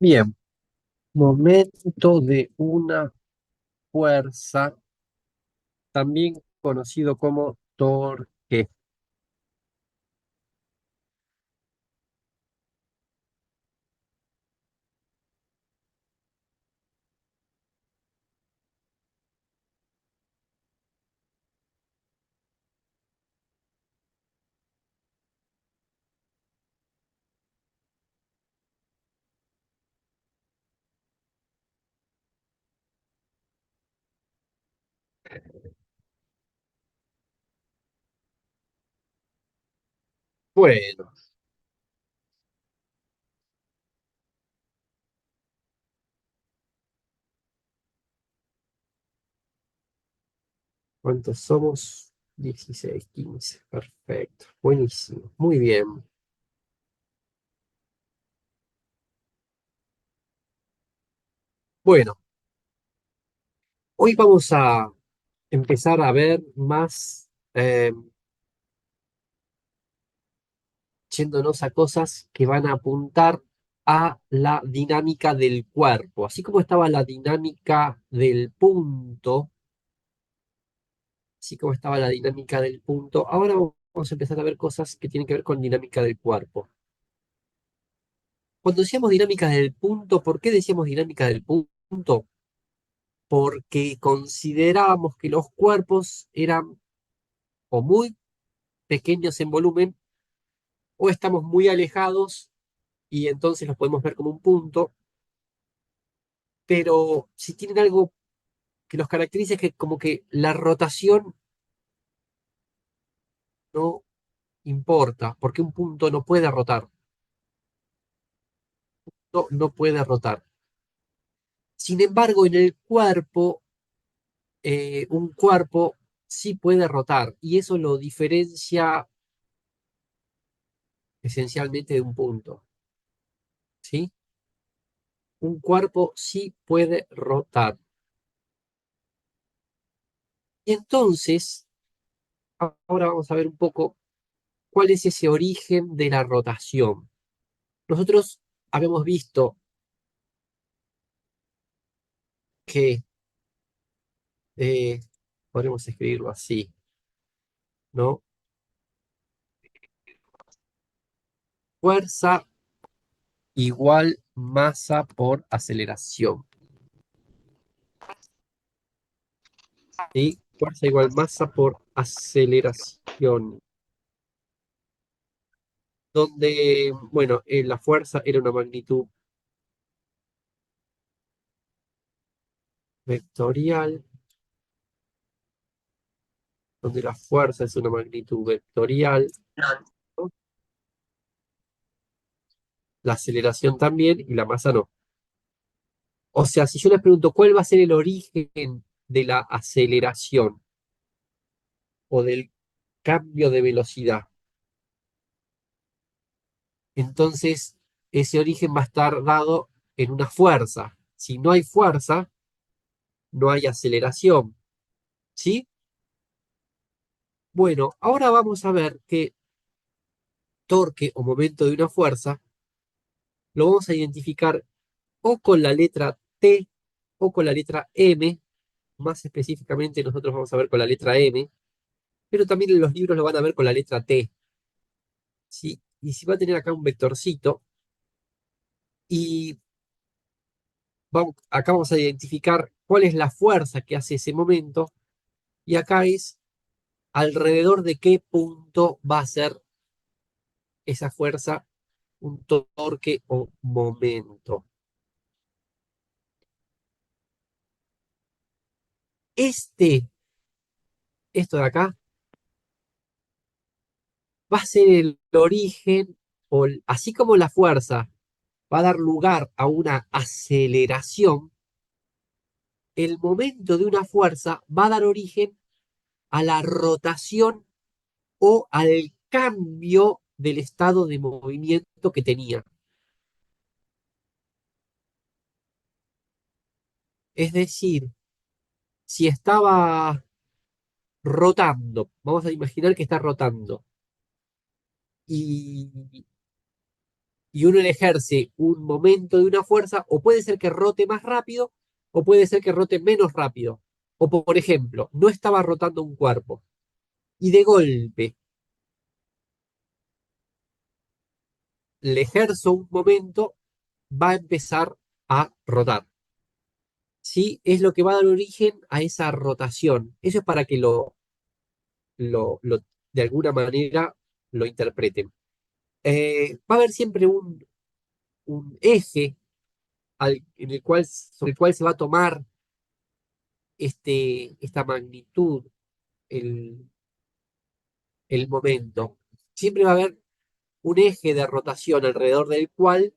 Bien, momento de una fuerza, también conocido como torque. Bueno, ¿cuántos somos? 16, 15. Perfecto. Buenísimo. Muy bien. Bueno, hoy vamos a empezar a ver más, yéndonos a cosas que van a apuntar a la dinámica del cuerpo. Así como estaba la dinámica del punto, así como estaba la dinámica del punto, ahora vamos a empezar a ver cosas que tienen que ver con dinámica del cuerpo. Cuando decíamos dinámica del punto, ¿por qué decíamos dinámica del punto? Porque considerábamos que los cuerpos eran o muy pequeños en volumen o estamos muy alejados y entonces los podemos ver como un punto, pero si tienen algo que los caracteriza es que como que la rotación no importa, porque un punto no puede rotar, no puede rotar. Sin embargo, en el cuerpo, un cuerpo sí puede rotar y eso lo diferencia esencialmente de un punto, ¿sí? Un cuerpo sí puede rotar. Y entonces, ahora vamos a ver un poco cuál es ese origen de la rotación. Nosotros habíamos visto que, eh, podemos escribirlo así, ¿no? Fuerza igual masa por aceleración, ¿sí? Fuerza igual masa por aceleración, donde, bueno, la fuerza era una magnitud vectorial, donde la fuerza es una magnitud vectorial, ¿no? La aceleración también y la masa no. O sea, si yo les pregunto cuál va a ser el origen de la aceleración o del cambio de velocidad, entonces ese origen va a estar dado en una fuerza. Si no hay fuerza, no hay aceleración, ¿sí? Bueno, ahora vamos a ver que torque o momento de una fuerza lo vamos a identificar o con la letra T o con la letra M. Más específicamente nosotros vamos a ver con la letra M, pero también en los libros lo van a ver con la letra T, ¿sí? Y si va a tener acá un vectorcito y acá vamos a identificar cuál es la fuerza que hace ese momento y acá es alrededor de qué punto va a ser esa fuerza un torque o momento. Esto de acá, va a ser el origen, así como la fuerza va a dar lugar a una aceleración, el momento de una fuerza va a dar origen a la rotación o al cambio del estado de movimiento que tenía. Es decir, si estaba rotando, vamos a imaginar que está rotando, y, y uno le ejerce un momento de una fuerza, o puede ser que rote más rápido, o puede ser que rote menos rápido. O por ejemplo, no estaba rotando un cuerpo, y de golpe le ejerzo un momento, va a empezar a rotar. ¿Sí? Es lo que va a dar origen a esa rotación. Eso es para que de alguna manera lo interpreten. Va a haber siempre un eje sobre el cual se va a tomar esta magnitud, el, el momento. Siempre va a haber un eje de rotación alrededor del cual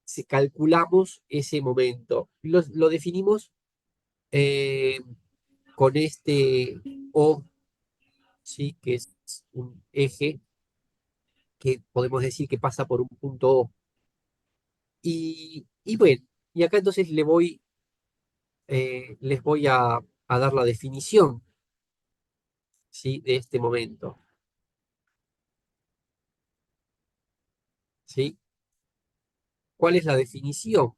si calculamos ese momento. Lo definimos eh, con este O, ¿sí? Que es un eje que podemos decir que pasa por un punto O. Y bueno, y acá entonces les voy a dar la definición, ¿sí? De este momento, ¿sí? ¿Cuál es la definición?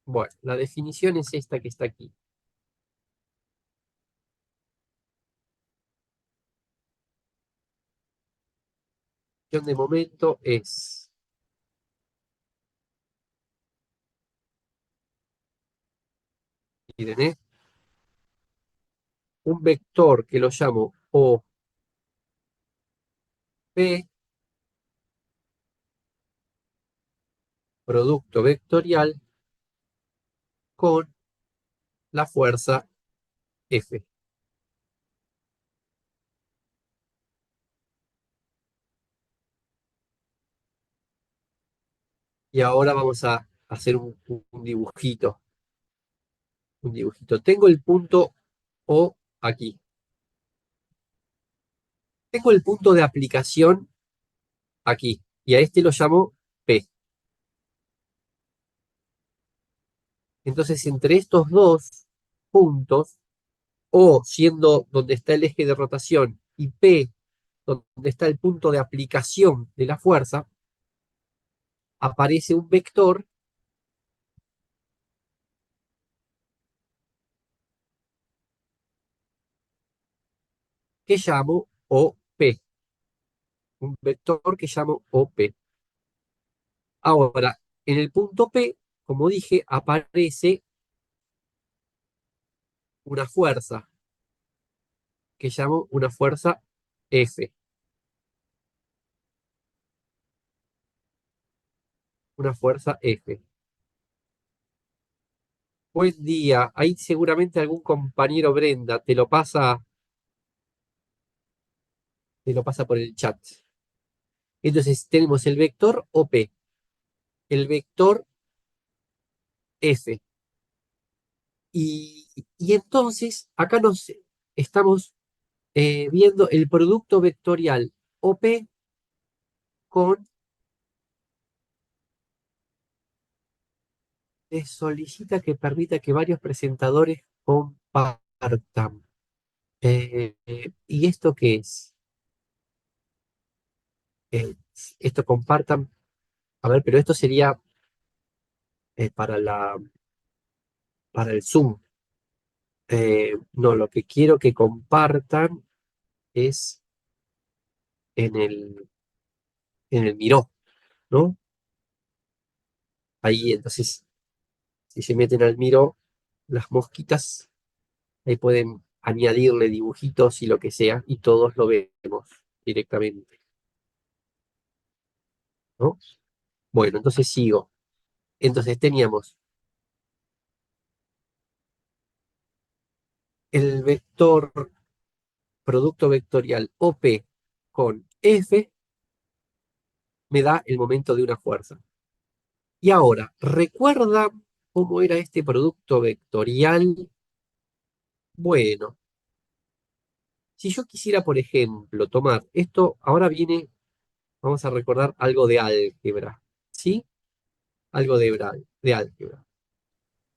Bueno, la definición es esta que está aquí. La definición de momento es, miren, un vector que lo llamo OP, producto vectorial, con la fuerza F. Y ahora vamos a hacer un dibujito. Un dibujito. Tengo el punto O aquí. Tengo el punto de aplicación aquí. Y a este lo llamo P. Entonces, entre estos dos puntos, O siendo donde está el eje de rotación y P donde está el punto de aplicación de la fuerza, aparece un vector que llamo OP. Un vector que llamo OP. Ahora, en el punto P, como dije, aparece una fuerza que llamo una fuerza F. Una fuerza F. Buen día. Ahí seguramente algún compañero Brenda te lo pasa por el chat. Entonces tenemos el vector OP, el vector F. Y entonces acá nos estamos viendo el producto vectorial OP con solicita que permita que varios presentadores compartan. ¿Y esto qué es? Eh, esto compartan. A ver, pero esto sería para el Zoom. No, lo que quiero que compartan es en el Miro, ¿no? Ahí, entonces, si se meten al Miro, las mosquitas, ahí pueden añadirle dibujitos y lo que sea, y todos lo vemos directamente, ¿no? Bueno, entonces sigo. Entonces teníamos el vector, producto vectorial OP con F, me da el momento de una fuerza. Y ahora, ¿recuerda? ¿Cómo era este producto vectorial? Bueno, si yo quisiera, por ejemplo, tomar esto, ahora viene, vamos a recordar algo de álgebra, ¿sí? Algo de álgebra.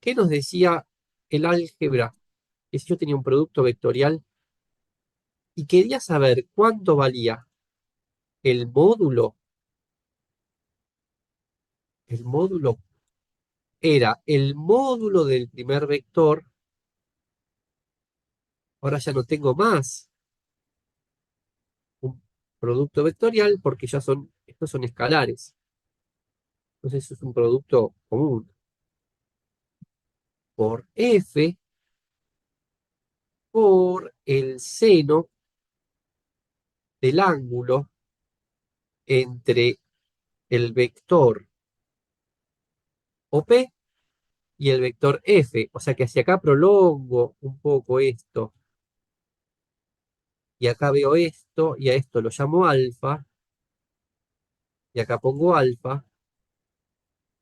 ¿Qué nos decía el álgebra? Que si yo tenía un producto vectorial y quería saber cuánto valía el módulo era el módulo del primer vector, ahora ya no tengo más un producto vectorial porque estos son escalares. Entonces es un producto común por f por el seno del ángulo entre el vector OP y el vector f. O sea que hacia acá prolongo un poco esto y acá veo esto y a esto lo llamo alfa y acá pongo alfa.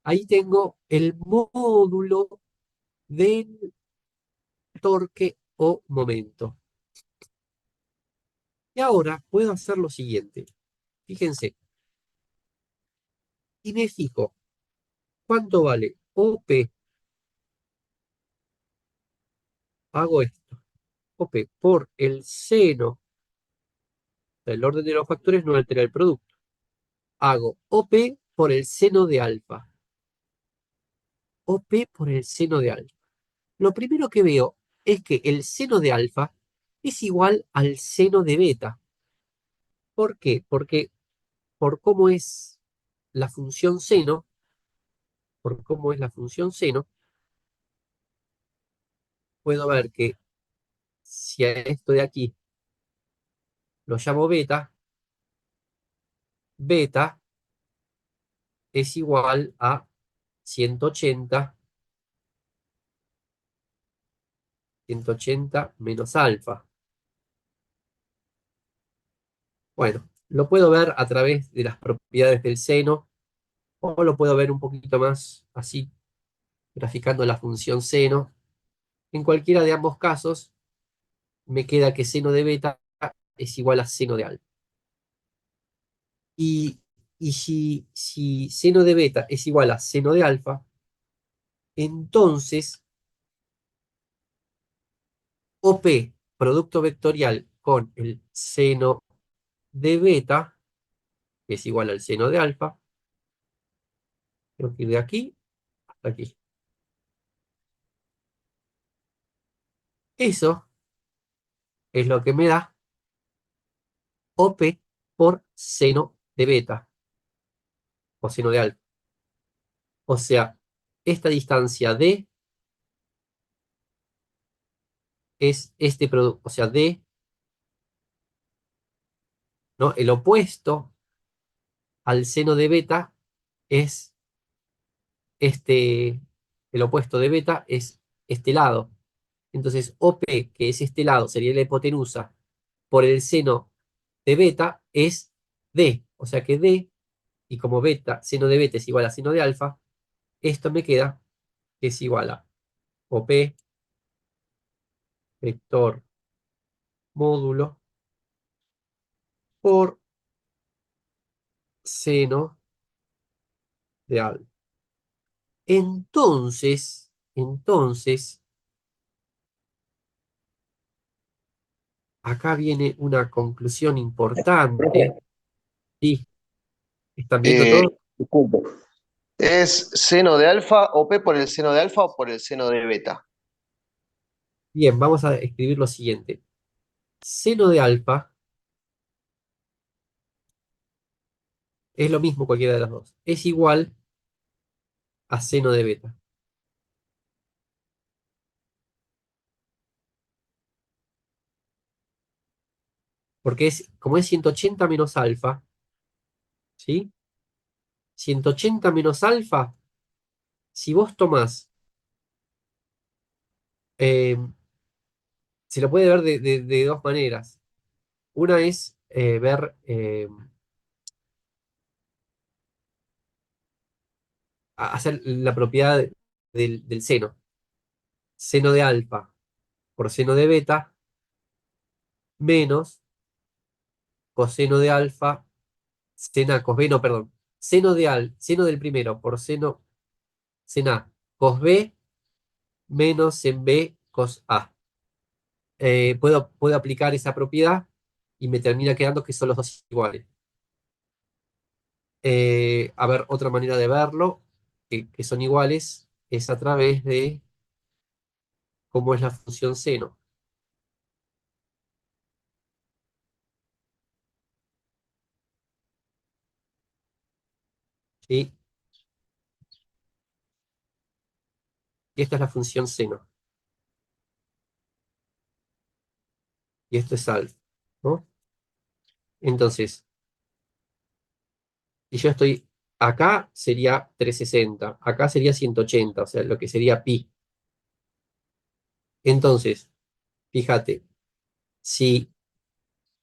Ahí tengo el módulo del torque o momento. Y ahora puedo hacer lo siguiente. Fíjense, y me fijo cuánto vale OP, hago esto, OP por el seno, el orden de los factores no altera el producto. Hago OP por el seno de alfa, OP por el seno de alfa. Lo primero que veo es que el seno de alfa es igual al seno de beta. ¿Por qué? Porque por cómo es la función seno, por cómo es la función seno, puedo ver que si a esto de aquí lo llamo beta, beta es igual a 180, 180 menos alfa. Bueno, lo puedo ver a través de las propiedades del seno o lo puedo ver un poquito más así, graficando la función seno. En cualquiera de ambos casos, me queda que seno de beta es igual a seno de alfa. Y, y si seno de beta es igual a seno de alfa, entonces OP, producto vectorial con el seno de beta, que es igual al seno de alfa, tengo que ir de aquí hasta aquí. Eso es lo que me da OP por seno de beta o seno de alfa. O sea, esta distancia D es este producto, o sea, D, ¿no? El opuesto al seno de beta es este, el opuesto de beta es este lado. Entonces, OP, que es este lado, sería la hipotenusa por el seno de beta, es D. O sea que D, y como beta, seno de beta es igual a seno de alfa, esto me queda que es igual a OP vector módulo por seno de alfa. Entonces, acá viene una conclusión importante. Profe, ¿Sí? ¿Están viendo todo? disculpe. ¿Es seno de alfa o P por el seno de alfa o por el seno de beta? Bien, vamos a escribir lo siguiente. Seno de alfa es lo mismo cualquiera de las dos. Es igual a seno de beta. Porque como es 180 menos alfa, ¿sí? 180 menos alfa, si vos tomás, eh, se lo puede ver de dos maneras. Una es ver, hacer la propiedad del seno. Seno de alfa por seno de beta menos coseno de alfa, sena cos B, no, perdón. Seno del primero por sena cos B menos sen B cos A. Puedo aplicar esa propiedad y me termina quedando que son los dos iguales. A ver, otra manera de verlo, que son iguales, es a través de cómo es la función seno. ¿Sí? Y esta es la función seno. Y esto es alfa, ¿no? Entonces, si yo estoy acá, sería 360. Acá sería 180, o sea, lo que sería pi. Entonces, fíjate, si,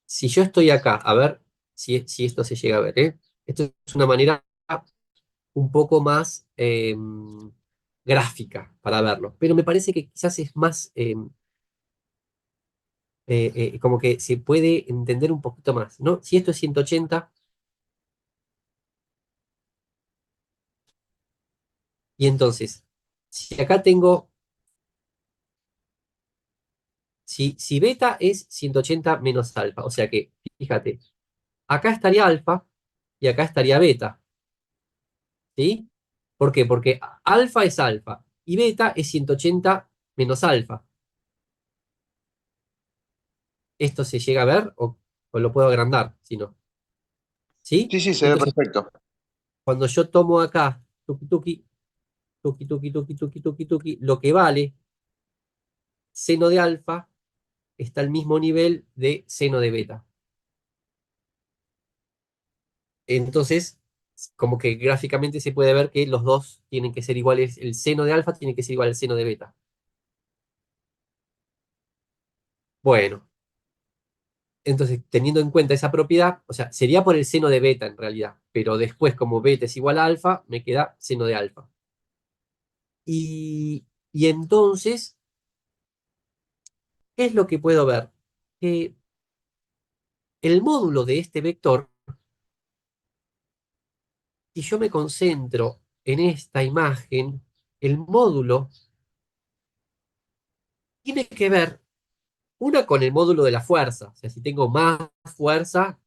si yo estoy acá, a ver si esto se llega a ver, ¿eh? Esto es una manera un poco más gráfica para verlo, pero me parece que quizás es más, como que se puede entender un poquito más, ¿no? Si esto es 180, y entonces, si acá tengo, si beta es 180 menos alfa, o sea que, fíjate, acá estaría alfa y acá estaría beta, ¿sí? ¿Por qué? Porque alfa es alfa y beta es 180 menos alfa. ¿Esto se llega a ver o lo puedo agrandar? Si no, ¿sí? Sí, sí, se ve Entonces, perfecto. cuando yo tomo acá, tuki tuki, tuki tuki tuki tuki tuki tuki, lo que vale seno de alfa está al mismo nivel de seno de beta. Entonces, como que gráficamente se puede ver que los dos tienen que ser iguales, el seno de alfa tiene que ser igual al seno de beta. Bueno, entonces teniendo en cuenta esa propiedad, o sea, sería por el seno de beta en realidad, pero después como beta es igual a alfa, me queda seno de alfa. Y entonces, ¿qué es lo que puedo ver? Que el módulo de este vector, si yo me concentro en esta imagen, el módulo tiene que ver una con el módulo de la fuerza. O sea, si tengo más fuerza,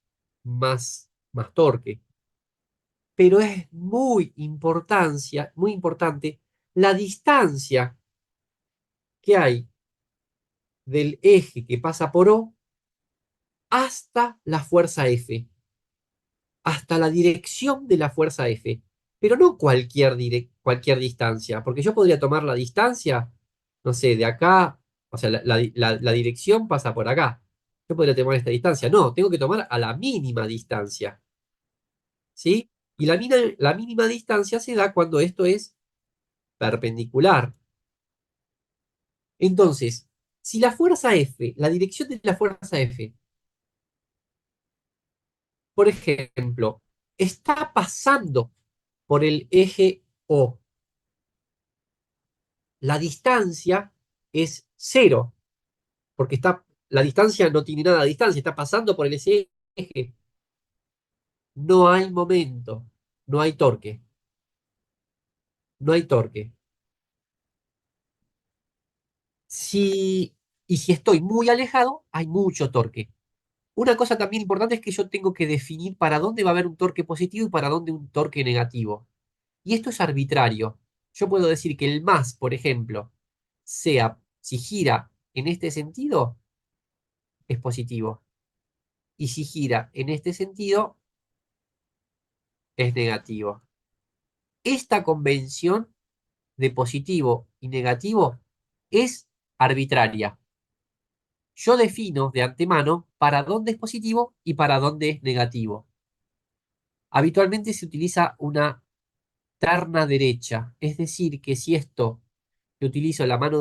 más torque. Pero es muy importante la distancia que hay del eje que pasa por O hasta la fuerza F, hasta la dirección de la fuerza F, pero no cualquier distancia, porque yo podría tomar la distancia, no sé, de acá, o sea, la dirección pasa por acá. Yo podría tomar esta distancia. No, tengo que tomar a la mínima distancia, ¿sí? Y la mínima distancia se da cuando esto es perpendicular. Entonces, si la fuerza F, la dirección de la fuerza F, por ejemplo, está pasando por el eje O, la distancia es cero, porque la distancia no tiene nada de distancia, está pasando por ese eje. No hay momento, no hay torque, no hay torque. Si, y si estoy muy alejado, hay mucho torque. Una cosa también importante es que yo tengo que definir para dónde va a haber un torque positivo y para dónde un torque negativo. Y esto es arbitrario. Yo puedo decir que el más, por ejemplo, sea, si gira en este sentido, es positivo. Y si gira en este sentido, es negativo. Esta convención de positivo y negativo es arbitraria. Yo defino de antemano para dónde es positivo y para dónde es negativo. Habitualmente se utiliza una terna derecha, es decir, que si esto que utilizo la mano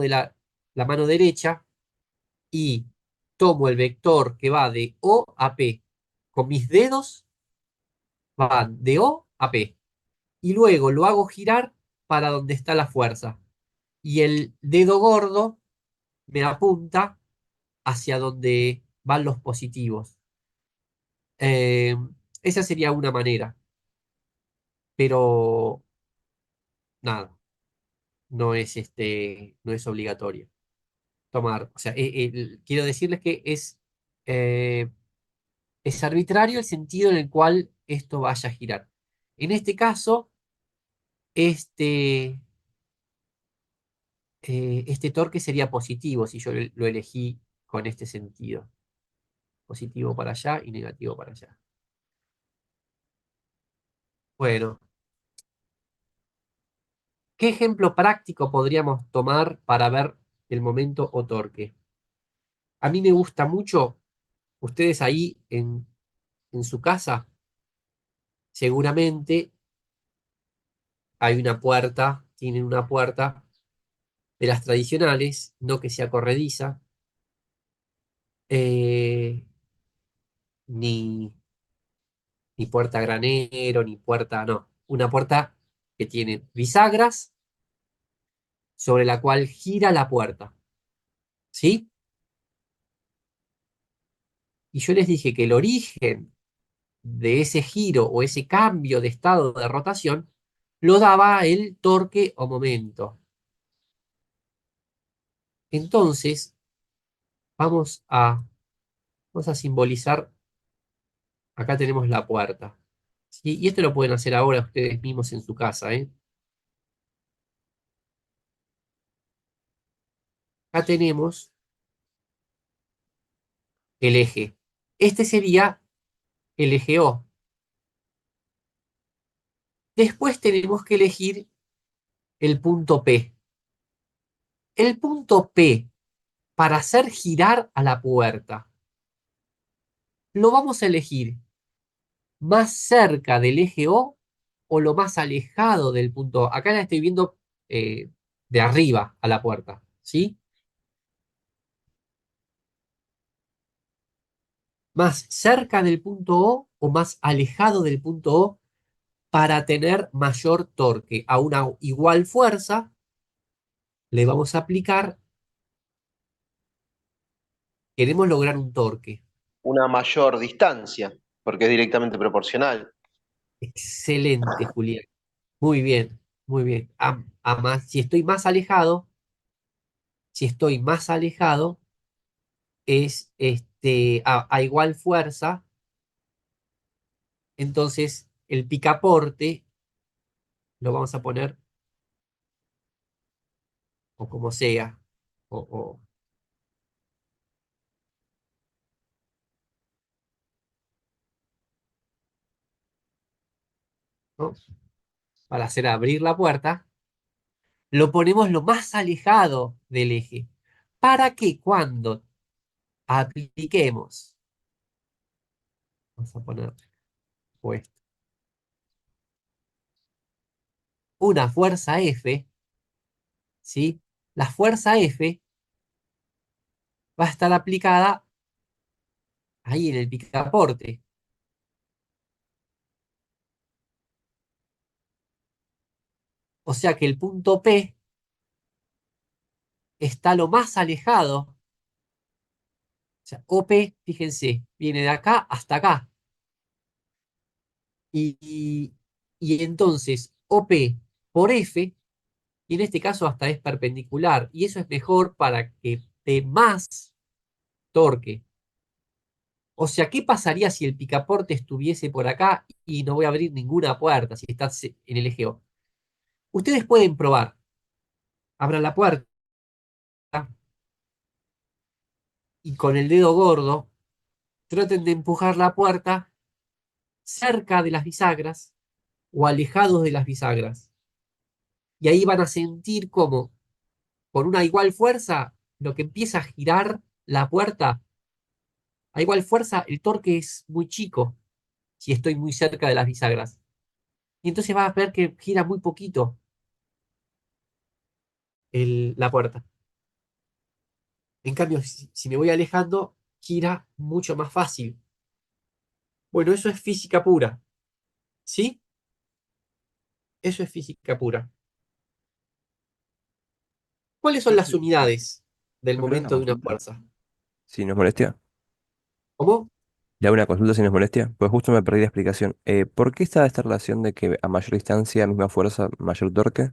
derecha y tomo el vector que va de O a P, con mis dedos van de O a P, y luego lo hago girar para donde está la fuerza. y el dedo gordo me apunta hacia donde van los positivos. Eh, Esa sería una manera, pero nada, no es obligatorio tomar. O sea, quiero decirles que eh, es arbitrario el sentido en el cual esto vaya a girar. En este caso, este, este torque sería positivo si yo lo elegí con este sentido. Positivo para allá y negativo para allá. Bueno, ¿qué ejemplo práctico podríamos tomar para ver el momento o torque? A mí me gusta mucho, ustedes ahí en su casa, seguramente hay una puerta, tienen una puerta de las tradicionales, no que sea corrediza, eh, ni, ni puerta granero, ni puerta, no, una puerta que tiene bisagras sobre la cual gira la puerta, ¿sí? Y yo les dije que el origen de ese giro o ese cambio de estado de rotación lo daba el torque o momento. Entonces, vamos a, vamos a simbolizar, acá tenemos la puerta, ¿sí? Y esto lo pueden hacer ahora ustedes mismos en su casa, ¿eh? Acá tenemos el eje. Este sería el eje O. Después tenemos que elegir el punto P. El punto P para hacer girar a la puerta. Lo vamos a elegir más cerca del eje o lo más alejado del punto O. Acá la estoy viendo de arriba a la puerta, ¿sí? Más cerca del punto O más alejado del punto O para tener mayor torque. A una igual fuerza le vamos a aplicar, queremos lograr un torque. Una mayor distancia, porque es directamente proporcional. Excelente, Julián. Muy bien, muy bien. Si estoy más alejado, si estoy más alejado, es a igual fuerza, entonces el picaporte lo vamos a poner o como sea, o, ¿no? Para hacer abrir la puerta, lo ponemos lo más alejado del eje, para que cuando apliquemos, vamos a poner pues, una fuerza F, ¿sí? La fuerza F va a estar aplicada ahí en el picaporte. O sea que el punto P está lo más alejado. O sea, OP, fíjense, viene de acá hasta acá. Y, y, y entonces OP por F, y en este caso hasta es perpendicular. Y eso es mejor para que dé más torque. O sea, ¿qué pasaría si el picaporte estuviese por acá y no voy a abrir ninguna puerta si está en el eje O? Ustedes pueden probar. Abran la puerta y con el dedo gordo traten de empujar la puerta cerca de las bisagras o alejados de las bisagras. Y ahí van a sentir como, con una igual fuerza, lo que empieza a girar la puerta, a igual fuerza, el torque es muy chico si estoy muy cerca de las bisagras. Y entonces vas a ver que gira muy poquito la puerta. En cambio, si me voy alejando, gira mucho más fácil. Bueno, eso es física pura, ¿sí? Eso es física pura. ¿Cuáles son las Profe, unidades del profe, le hago una momento de una consulta. fuerza? Si nos molestia. ¿Cómo? Le hago una consulta si nos molestia. Pues justo me perdí la explicación. ¿Por qué está esta relación de que a mayor distancia, misma fuerza, mayor torque?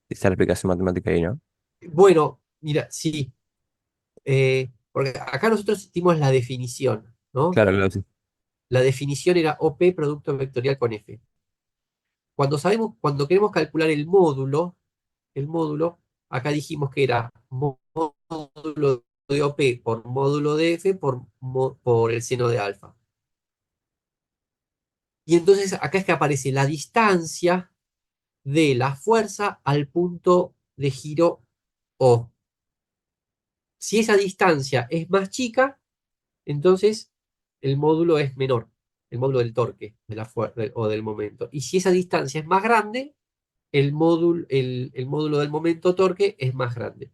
Está la explicación matemática ahí, ¿no? Bueno, mira, sí, porque acá nosotros hicimos la definición, ¿no? Claro, claro, sí. La definición era OP producto vectorial con F. Cuando queremos calcular el módulo, acá dijimos que era módulo de OP por módulo de F por el seno de alfa. Y entonces acá es que aparece la distancia de la fuerza al punto de giro O. Si esa distancia es más chica, entonces el módulo es menor, el módulo del torque de la o del momento. Y si esa distancia es más grande, el módulo del momento torque es más grande.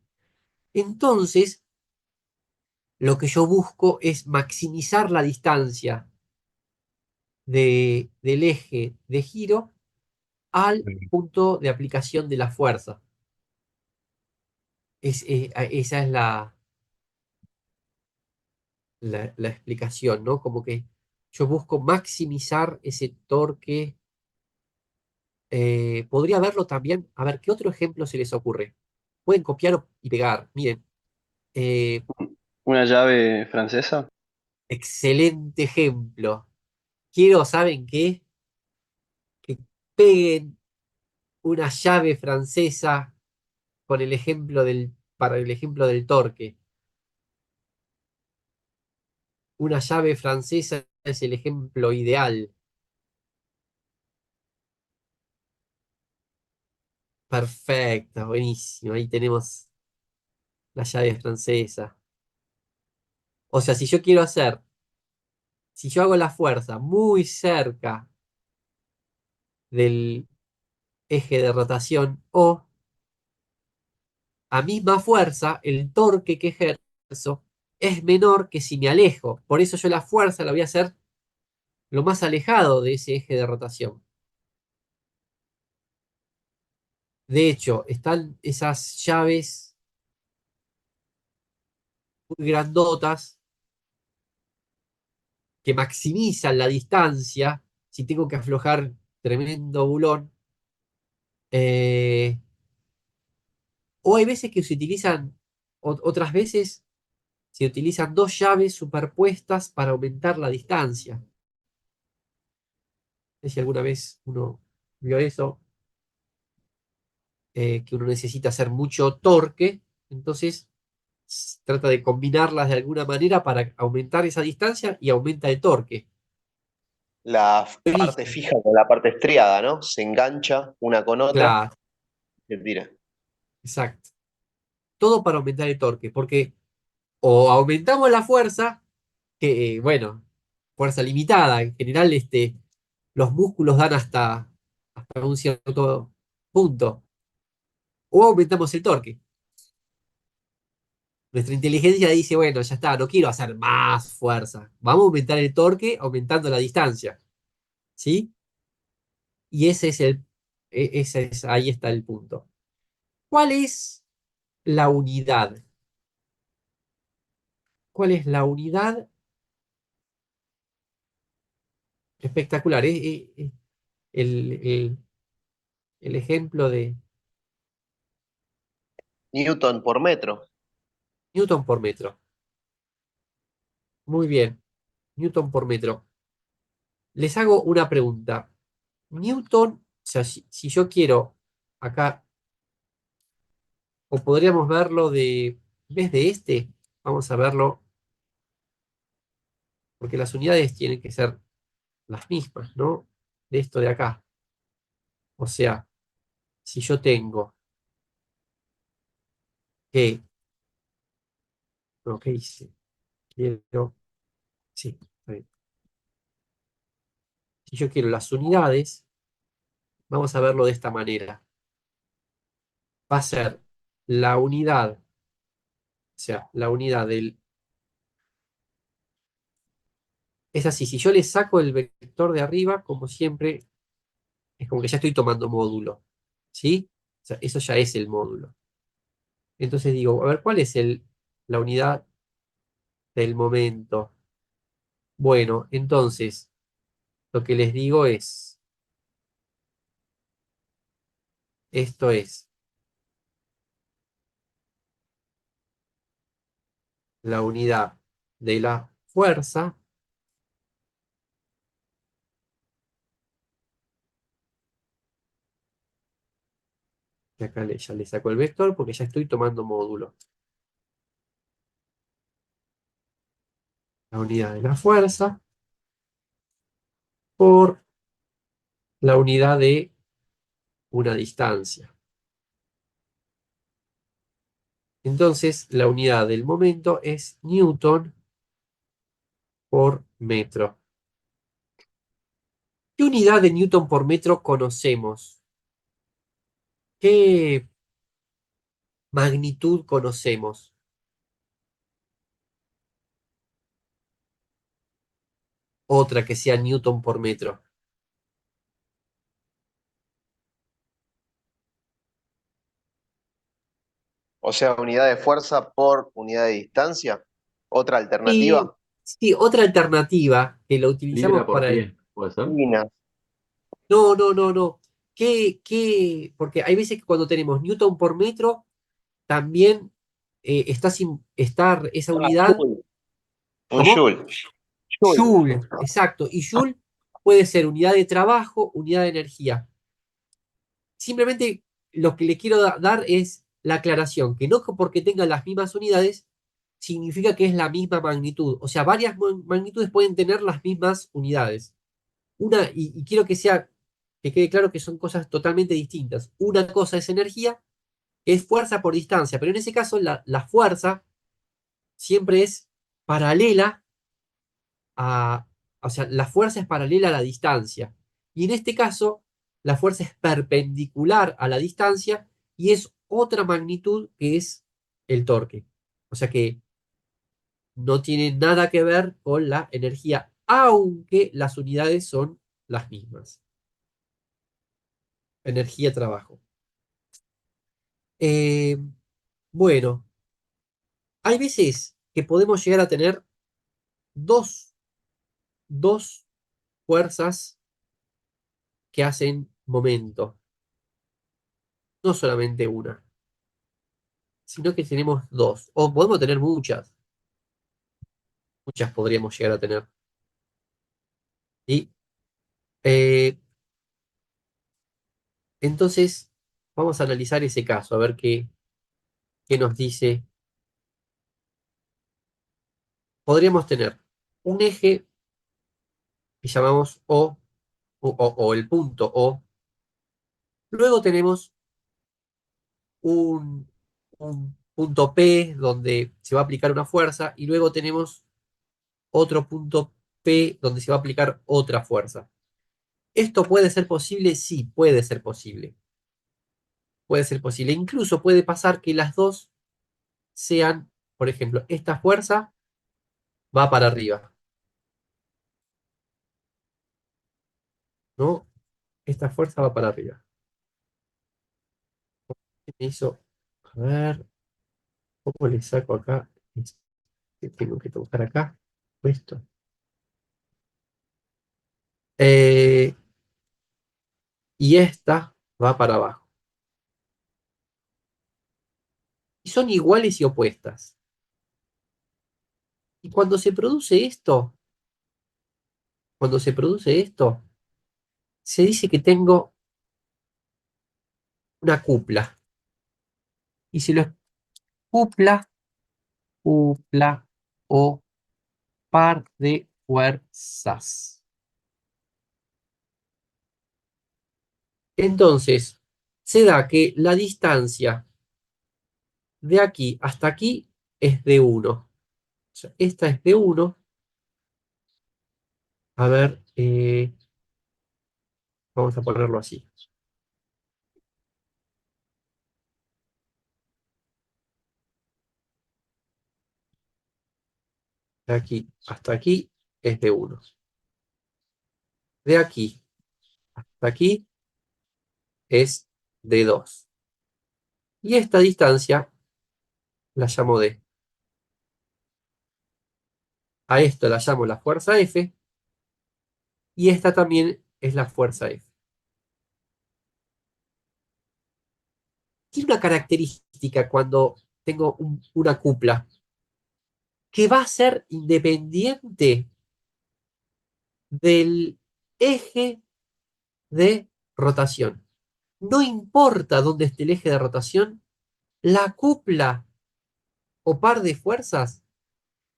Entonces, lo que yo busco es maximizar la distancia del eje de giro al punto de aplicación de la fuerza. Esa es la explicación, ¿no? Como que yo busco maximizar ese torque. Podría verlo también. A ver, ¿qué otro ejemplo se les ocurre? Pueden copiar y pegar. Miren, eh, ¿Una llave francesa? excelente ejemplo. Quiero, ¿saben qué? Que peguen una llave francesa para el ejemplo del torque. Una llave francesa es el ejemplo ideal. Perfecto, buenísimo. Ahí tenemos la llave francesa. O sea, si yo hago la fuerza muy cerca del eje de rotación O, a misma fuerza, el torque que ejerzo es menor que si me alejo. Por eso yo la fuerza la voy a hacer lo más alejado de ese eje de rotación. De hecho, están esas llaves muy grandotas que maximizan la distancia si tengo que aflojar tremendo bulón. Eh, o hay veces que se utilizan, otras veces se utilizan dos llaves superpuestas para aumentar la distancia. No sé si alguna vez uno vio eso, que uno necesita hacer mucho torque, entonces trata de combinarlas de alguna manera para aumentar esa distancia y aumenta el torque. La parte Buenísimo. fija con la parte estriada, ¿no? Se engancha una con otra Claro, y se tira. exacto. Todo para aumentar el torque, porque o aumentamos la fuerza, que bueno, fuerza limitada, en general los músculos dan hasta un cierto punto, o aumentamos el torque. Nuestra inteligencia dice, bueno, ya está, no quiero hacer más fuerza. Vamos a aumentar el torque aumentando la distancia, ¿sí? Y ahí está el punto. ¿Cuál es la unidad? ¿Cuál es la unidad? Espectacular, ¿eh? El, el- el ejemplo de Newton por metro. Newton por metro. Muy bien, Newton por metro. Les hago una pregunta. Newton, o sea, si yo quiero acá, o podríamos verlo en vez de vamos a verlo, porque las unidades tienen que ser las mismas, ¿no? De esto de acá. O sea, si yo tengo que, no, ¿qué hice? Quiero, sí, está bien. Si yo quiero las unidades, vamos a verlo de esta manera. Va a ser la unidad, o sea, la unidad es así, si yo le saco el vector de arriba, como siempre, es como que ya estoy tomando módulo, ¿sí? O sea, eso ya es el módulo. Entonces digo, a ver, ¿cuál es la unidad del momento? Bueno, entonces, lo que les digo es, esto es la unidad de la fuerza, que acá ya le saco el vector porque ya estoy tomando módulo. La unidad de la fuerza por la unidad de una distancia. Entonces, la unidad del momento es Newton por metro. ¿Qué unidad de Newton por metro conocemos? ¿Qué magnitud conocemos? Otra que sea Newton por metro. O sea, unidad de fuerza por unidad de distancia. Otra Y alternativa. sí, otra alternativa que la Libra utilizamos por para el... pie, ¿puede ser? Tina. No, no, no, no. Porque hay veces que cuando tenemos Newton por metro, también está esa Ah, unidad. Joule. Un ¿Cómo? Joule. Joule. Joule, exacto. Y Joule puede ser unidad de trabajo, unidad de energía. Simplemente lo que le quiero dar es la aclaración, que no porque tengan las mismas unidades significa que es la misma magnitud. O sea, varias magnitudes pueden tener las mismas unidades. Y quiero que quede claro que son cosas totalmente distintas. Una cosa es energía, que es fuerza por distancia, pero en ese caso la fuerza siempre es paralela a, o sea, la fuerza es paralela a la distancia. Y en este caso, la fuerza es perpendicular a la distancia y es otra magnitud que es el torque. O sea que no tiene nada que ver con la energía, aunque las unidades son las mismas. Energía-trabajo. Eh, bueno, hay veces que podemos llegar a tener dos, dos fuerzas que hacen momento, no solamente una, sino que tenemos dos, o podemos tener muchas, muchas podríamos llegar a tener. Y eh, entonces vamos a analizar ese caso, a ver qué nos dice. Podríamos tener un eje que llamamos o el punto O. Luego tenemos un, un punto P donde se va a aplicar una fuerza y luego tenemos otro punto P donde se va a aplicar otra fuerza. ¿Esto puede ser posible? Sí, puede ser posible. Puede ser posible. Incluso puede pasar que las dos sean, por ejemplo, esta fuerza va para arriba, ¿no? Esta fuerza va para arriba. ¿Qué me hizo? A ver, ¿cómo le saco acá? Tengo que tocar acá. Esto. Eh, y esta va para abajo. Y son iguales y opuestas. Y cuando se produce esto, se dice que tengo una cupla. Y si lo es cupla, cupla o par de fuerzas. Entonces, se da que la distancia de aquí hasta aquí es de uno. O sea, esta es de uno. A ver, vamos a ponerlo así. De aquí hasta aquí es de uno. De aquí hasta aquí es de 2. Y esta distancia la llamo D. A esto la llamo la fuerza F y esta también es la fuerza F. Tiene una característica cuando tengo una cupla que va a ser independiente del eje de rotación. No importa dónde esté el eje de rotación, la cupla o par de fuerzas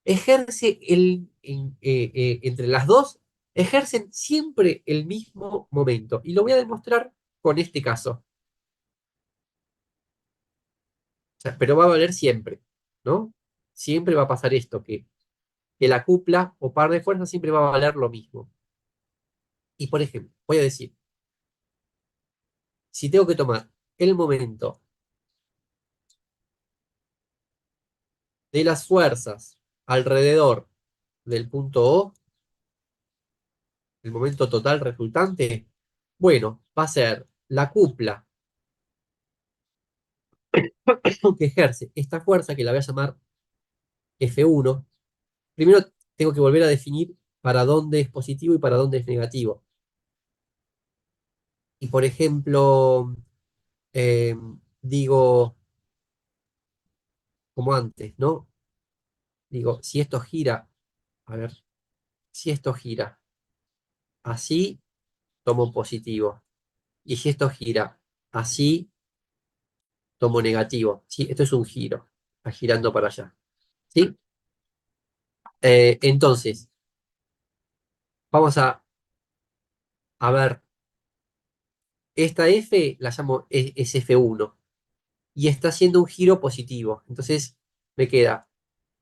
ejerce entre las dos, ejercen siempre el mismo momento. Y lo voy a demostrar con este caso. O sea, pero va a valer siempre, ¿no? Siempre va a pasar esto, que la cupla o par de fuerzas siempre va a valer lo mismo. Y por ejemplo, voy a decir, si tengo que tomar el momento de las fuerzas alrededor del punto O, el momento total resultante, bueno, va a ser la cupla que ejerce esta fuerza, que la voy a llamar F1. Primero tengo que volver a definir para dónde es positivo y para dónde es negativo. Y por ejemplo, eh, digo, como antes, ¿no? Digo, si esto gira, a ver, si esto gira así, tomo positivo. Y si esto gira así, tomo negativo. ¿Sí? Esto es un giro, va girando para allá. ¿Sí? Entonces, vamos a ver, esta F la llamo es F1 y está haciendo un giro positivo. Entonces, me queda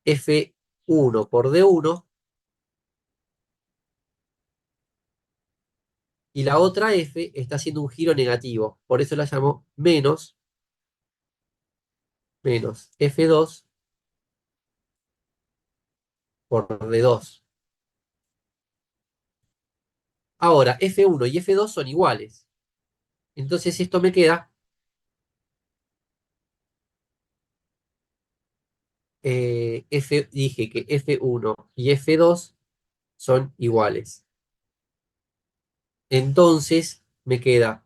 F1 por D1 y la otra F está haciendo un giro negativo. Por eso la llamo menos F2 por D2. Ahora, F1 y F2 son iguales. Entonces esto me queda, dije que F1 y F2 son iguales. Entonces me queda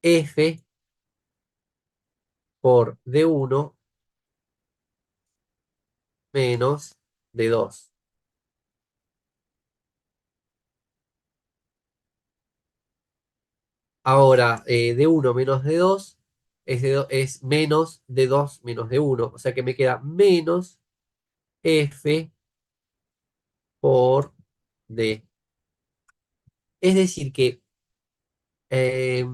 F por D1 menos D2. Ahora, D1 menos D2 es menos D2 menos D1. O sea que me queda menos F por D. Es decir que, eh,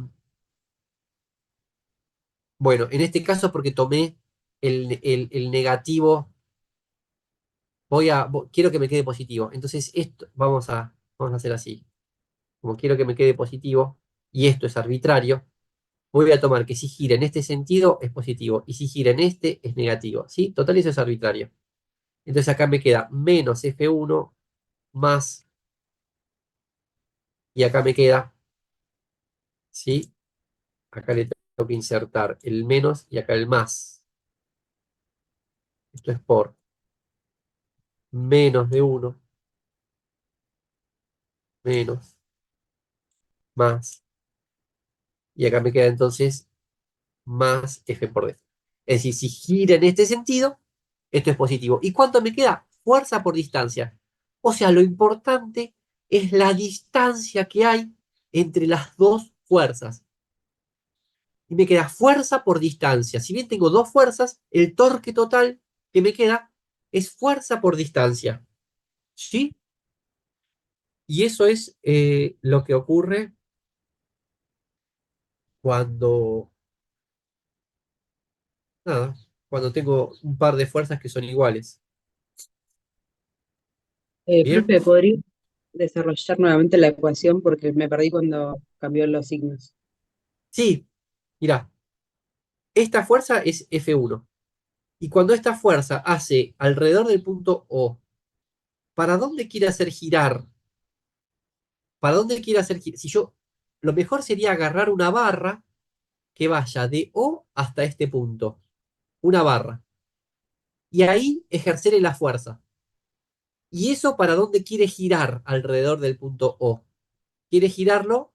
bueno, en este caso porque tomé el negativo, quiero que me quede positivo. Entonces, esto, vamos a hacer así. Como quiero que me quede positivo, y esto es arbitrario, voy a tomar que si gira en este sentido es positivo, y si gira en este es negativo. ¿Sí? Total, eso es arbitrario. Entonces acá me queda menos F1 más, y acá me queda, ¿sí? Acá le tengo que insertar el menos y acá el más. Esto es por menos de 1 menos, más, y acá me queda entonces más F por D. Es decir, si gira en este sentido, esto es positivo. ¿Y cuánto me queda? Fuerza por distancia. O sea, lo importante es la distancia que hay entre las dos fuerzas. Y me queda fuerza por distancia. Si bien tengo dos fuerzas, el torque total que me queda es fuerza por distancia. ¿Sí? Y eso es lo que ocurre cuando, nada, cuando tengo un par de fuerzas que son iguales. ¿Bien? Profe, ¿podría desarrollar nuevamente la ecuación porque me perdí cuando cambió los signos? Sí, mira, esta fuerza es F1. Y cuando esta fuerza hace alrededor del punto O, ¿para dónde quiere hacer girar? ¿Para dónde quiere hacer girar? Si yo, lo mejor sería agarrar una barra que vaya de O hasta este punto. Una barra. y ahí ejercerle la fuerza. ¿Y eso para dónde quiere girar alrededor del punto O? Quiere girarlo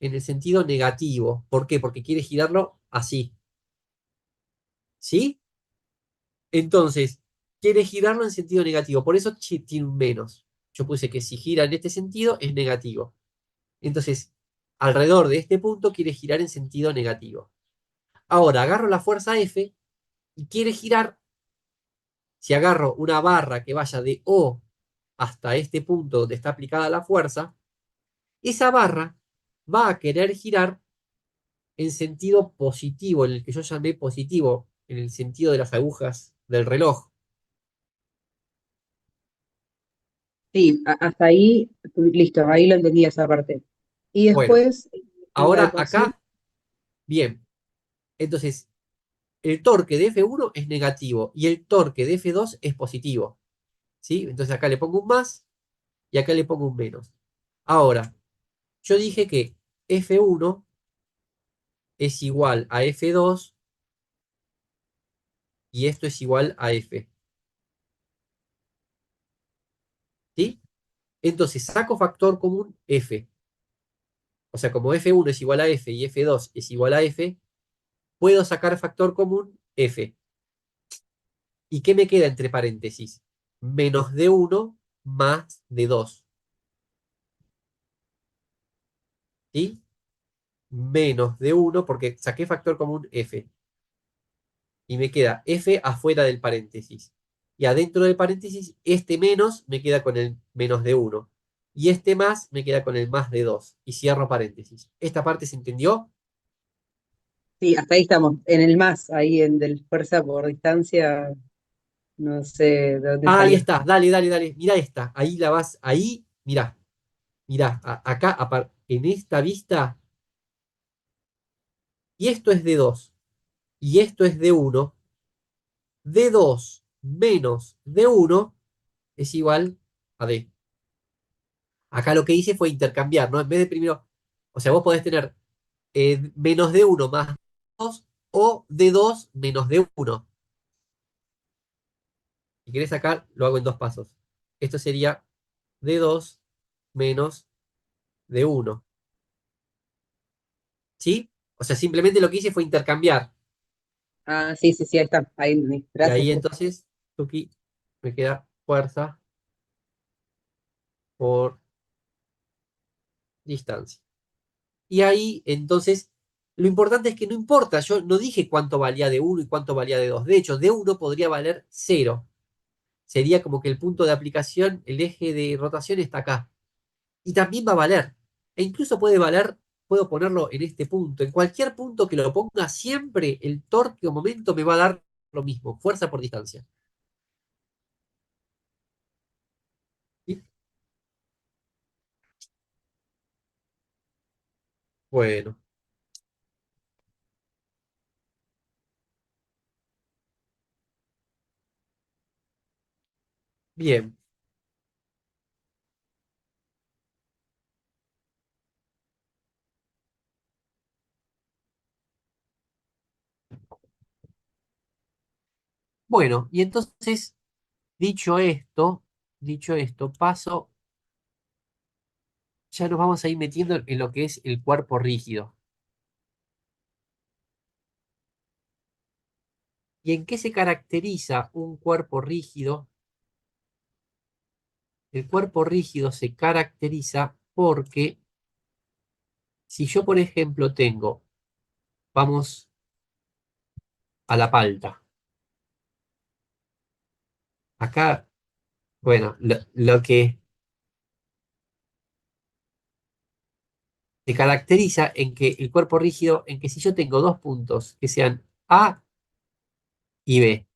en el sentido negativo. ¿Por qué? Porque quiere girarlo así. ¿Sí? Entonces, quiere girarlo en sentido negativo. Por eso tiene un menos. Yo puse que si gira en este sentido es negativo. Entonces, alrededor de este punto quiere girar en sentido negativo. Ahora, agarro la fuerza F y quiere girar. Si agarro una barra que vaya de O hasta este punto donde está aplicada la fuerza, esa barra va a querer girar en sentido positivo, en el que yo llamé positivo, en el sentido de las agujas del reloj. Sí, hasta ahí, listo, ahí lo entendí esa parte. Y Bueno, después, en la ahora ecuación, acá, bien. Entonces, el torque de F1 es negativo y el torque de F2 es positivo. ¿Sí? Entonces acá le pongo un más y acá le pongo un menos. Ahora, yo dije que F1 es igual a F2 y esto es igual a F. ¿Sí? Entonces saco factor común F. O sea, como F1 es igual a F y F2 es igual a F, puedo sacar factor común F. ¿Y qué me queda entre paréntesis? Menos de 1 más de 2. ¿Sí? Menos de 1 porque saqué factor común F. Y me queda F afuera del paréntesis. Y adentro del paréntesis, este menos me queda con el menos de 1. Y este más me queda con el más de 2. Y cierro paréntesis. ¿Esta parte se entendió? sí, hasta ahí estamos, en el más, ahí en del fuerza por distancia, no sé de dónde Ah, ahí salió. está. Dale, dale, dale. Mira esta. Ahí la vas. Ahí, mira. Mira. Acá, en esta vista. Y esto es de 2. Y esto es de 1. De 2 menos de 1 es igual a D. Acá lo que hice fue intercambiar, ¿no? En vez de primero, o sea, vos podés tener menos de 1 más 2 o de 2 menos de 1. Si querés sacar, lo hago en dos pasos. Esto sería de 2 menos de 1. ¿Sí? O sea, simplemente lo que hice fue intercambiar. Ah, sí, sí, sí, ahí está, ahí entendí. Y Gracias. ahí entonces, Tuki, me queda fuerza por distancia. Y ahí, entonces, lo importante es que no importa, yo no dije cuánto valía de uno y cuánto valía de 2. De hecho, de uno podría valer cero. Sería como que el punto de aplicación, el eje de rotación está acá. Y también va a valer. E incluso puede valer, puedo ponerlo en este punto. En cualquier punto que lo ponga, siempre el torque o momento me va a dar lo mismo, fuerza por distancia. ¿Sí? Bueno, bien. Bueno, y entonces, dicho esto, dicho esto, paso, ya nos vamos a ir metiendo en lo que es el cuerpo rígido. ¿Y en qué se caracteriza un cuerpo rígido? El cuerpo rígido se caracteriza porque si yo, por ejemplo, tengo, vamos a la palta. Acá, bueno, lo que se caracteriza en que el cuerpo rígido, en que si yo tengo dos puntos que sean A y B,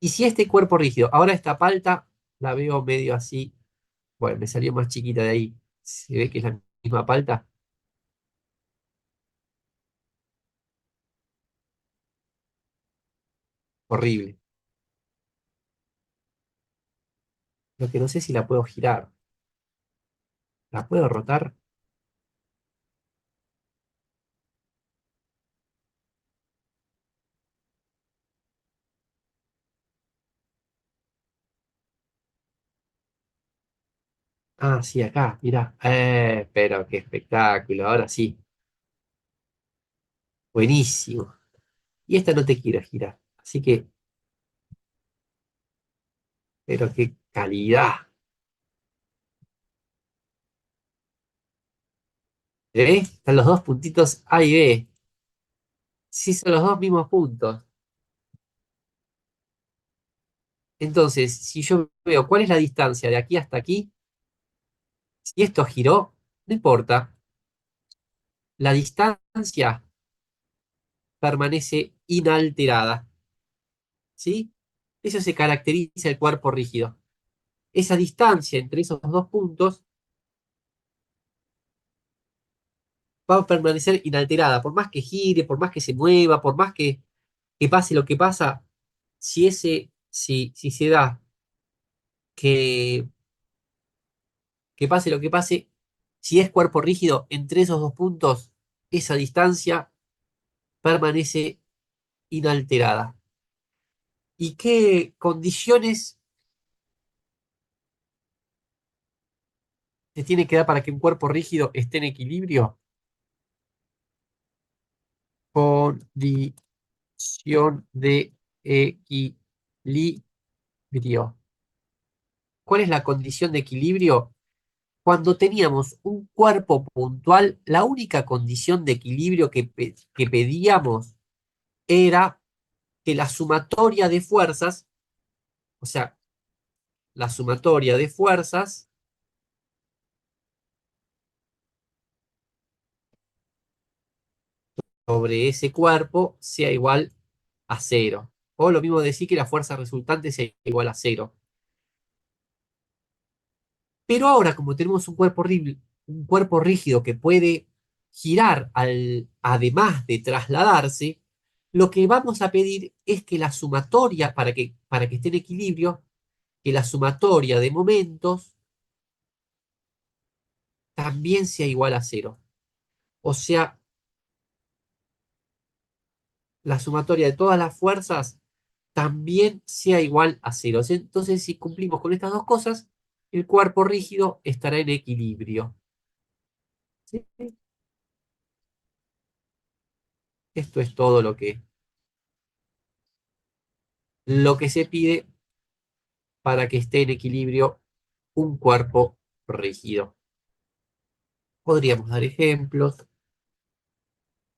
y si este cuerpo rígido, ahora esta palta la veo medio así, bueno, me salió más chiquita de ahí, se ve que es la misma palta, horrible. Lo que no sé si la puedo girar, la puedo rotar. Ah, sí, acá, mirá. Pero qué espectáculo, ahora sí. Buenísimo. Y esta no te quiero girar. Así que, pero qué calidad. Están los dos puntitos A y B. Sí, son los dos mismos puntos. Entonces, si yo veo cuál es la distancia de aquí hasta aquí, si esto giró, no importa. La distancia permanece inalterada. ¿Sí? Eso se caracteriza el cuerpo rígido. Esa distancia entre esos dos puntos va a permanecer inalterada, por más que gire, por más que se mueva, por más que pase lo que pasa, si se da que, que pase lo que pase, si es cuerpo rígido, entre esos dos puntos, esa distancia permanece inalterada. ¿Y qué condiciones se tiene que dar para que un cuerpo rígido esté en equilibrio? Condición de equilibrio. ¿Cuál es la condición de equilibrio? Cuando teníamos un cuerpo puntual, la única condición de equilibrio que pedíamos era que la sumatoria de fuerzas, o sea, la sumatoria de fuerzas sobre ese cuerpo sea igual a cero. O lo mismo decir que la fuerza resultante sea igual a cero. Pero ahora, como tenemos un cuerpo rígido que puede girar además de trasladarse, lo que vamos a pedir es que la sumatoria, para que esté en equilibrio, que la sumatoria de momentos también sea igual a cero. O sea, la sumatoria de todas las fuerzas también sea igual a cero. Entonces, si cumplimos con estas dos cosas, el cuerpo rígido estará en equilibrio. ¿Sí? Esto es todo lo que se pide para que esté en equilibrio un cuerpo rígido. Podríamos dar ejemplos.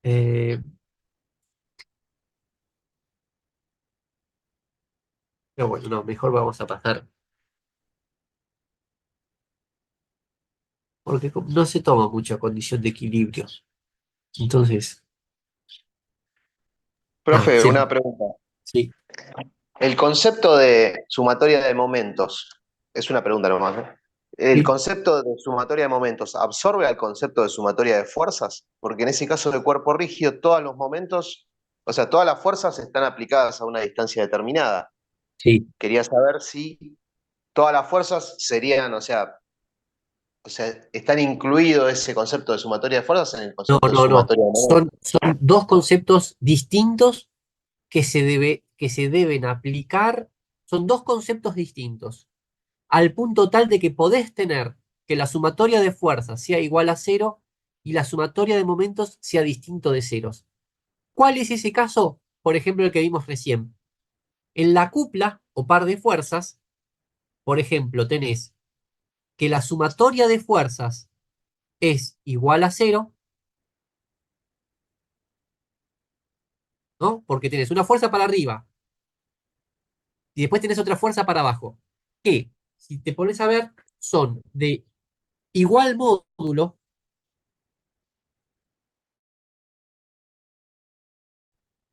eh, pero bueno, no, mejor vamos a pasar, porque no se toma mucha condición de equilibrio. Entonces, nada, Profe, una pregunta. sí, El concepto de sumatoria de momentos, es una pregunta nomás, ¿eh? ¿El sí, concepto de sumatoria de momentos absorbe al concepto de sumatoria de fuerzas? Porque en ese caso de cuerpo rígido, todos los momentos, o sea, todas las fuerzas están aplicadas a una distancia determinada. sí. Quería saber si todas las fuerzas serían, o sea, están incluido ese concepto de sumatoria de fuerzas en el No, concepto de no, no. sumatoria de momentos. Son dos conceptos distintos que se deben aplicar. Son dos conceptos distintos, al punto tal de que podés tener que la sumatoria de fuerzas sea igual a cero y la sumatoria de momentos sea distinto de ceros. ¿Cuál es ese caso? Por ejemplo, el que vimos recién. En la cupla o par de fuerzas, por ejemplo, tenés que la sumatoria de fuerzas es igual a cero, ¿no? Porque tenés una fuerza para arriba y después tenés otra fuerza para abajo, que, si te pones a ver, son de igual módulo,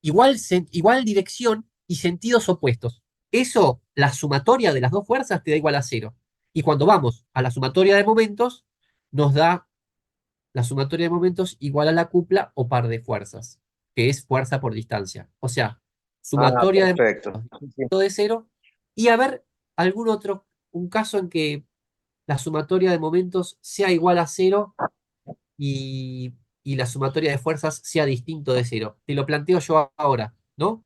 igual dirección y sentidos opuestos. Eso, la sumatoria de las dos fuerzas te da igual a cero. Y cuando vamos a la sumatoria de momentos, nos da la sumatoria de momentos igual a la cupla o par de fuerzas, que es fuerza por distancia. O sea, Ah, sumatoria de perfecto. momentos Sí, sí. distinto de cero. Y a ver algún otro, un caso en que la sumatoria de momentos sea igual a cero y, y la sumatoria de fuerzas sea distinto de cero. Te lo planteo yo ahora, ¿no?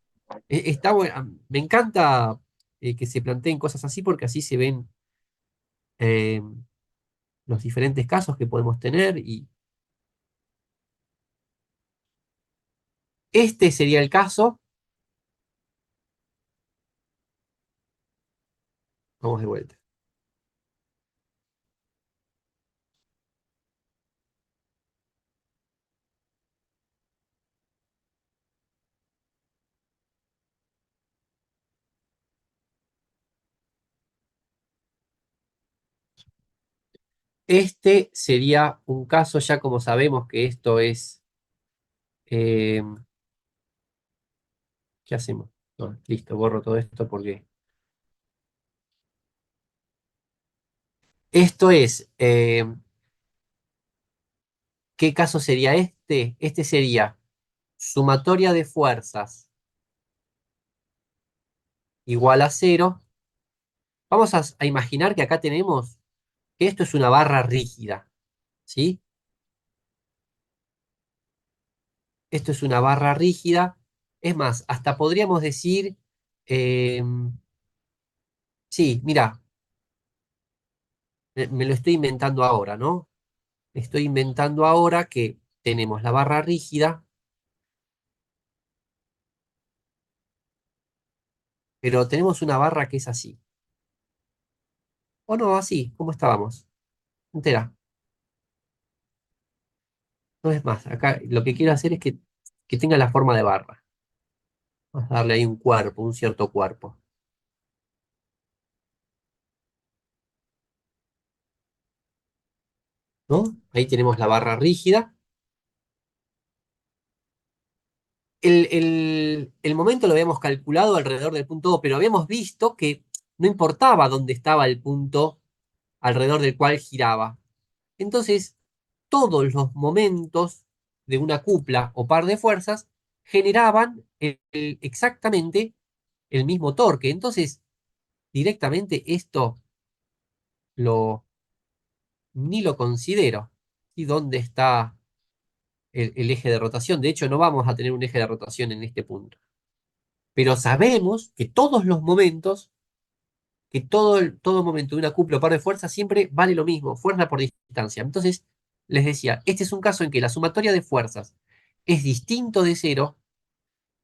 Está bueno, me encanta que se planteen cosas así porque así se ven, eh, los diferentes casos que podemos tener y este sería el caso. Vamos de vuelta. Este sería un caso, ya como sabemos que esto es... eh, ¿qué hacemos? No, listo, borro todo esto porque... Esto es... ¿qué caso sería este? Este sería sumatoria de fuerzas igual a cero. Vamos a imaginar que acá tenemos que esto es una barra rígida, ¿sí? Esto es una barra rígida. Es más, hasta podríamos decir, eh, sí, mira, me lo estoy inventando ahora, ¿no? Estoy inventando ahora que tenemos la barra rígida, pero tenemos una barra que es así. O no, así, ¿cómo estábamos? Entera. No es más, acá lo que quiero hacer es que tenga la forma de barra. Vamos a darle ahí un cuerpo, un cierto cuerpo, ¿no? Ahí tenemos la barra rígida. El momento lo habíamos calculado alrededor del punto O, pero habíamos visto que no importaba dónde estaba el punto alrededor del cual giraba. Entonces, todos los momentos de una cupla o par de fuerzas generaban exactamente el mismo torque. Entonces, directamente esto lo, ni lo considero. ¿Y dónde está el eje de rotación? De hecho, no vamos a tener un eje de rotación en este punto. Pero sabemos que todos los momentos, que todo momento de una cupla o par de fuerzas siempre vale lo mismo, fuerza por distancia. Entonces, les decía, este es un caso en que la sumatoria de fuerzas es distinto de cero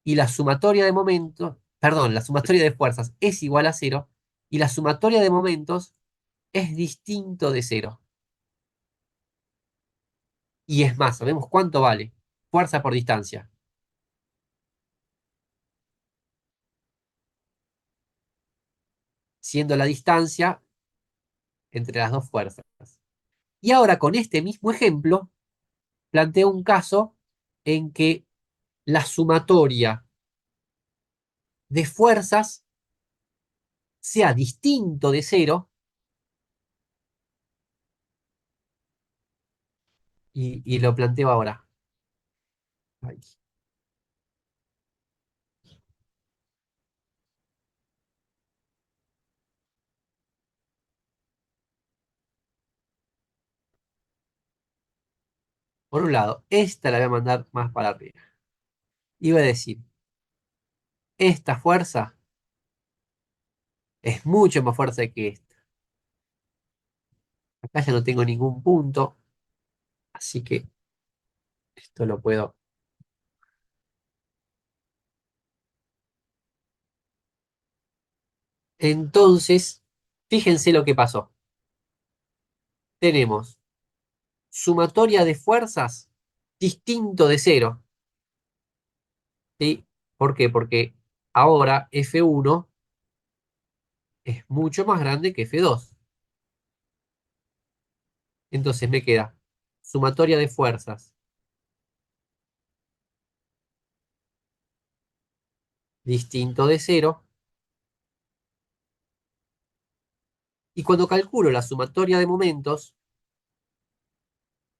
y la sumatoria de momentos, perdón, la sumatoria de fuerzas es igual a cero y la sumatoria de momentos es distinto de cero. Y es más, sabemos cuánto vale fuerza por distancia, siendo la distancia entre las dos fuerzas. Y ahora con este mismo ejemplo, planteo un caso en que la sumatoria de fuerzas sea distinto de cero y lo planteo ahora. Ay, por un lado, esta la voy a mandar más para arriba. Y voy a decir, esta fuerza es mucho más fuerte que esta. Acá ya no tengo ningún punto, así que esto lo puedo. Entonces, fíjense lo que pasó. Tenemos sumatoria de fuerzas distinto de cero. ¿Sí? ¿Por qué? Porque ahora F1 es mucho más grande que F2. Entonces me queda sumatoria de fuerzas distinto de cero. Y cuando calculo la sumatoria de momentos,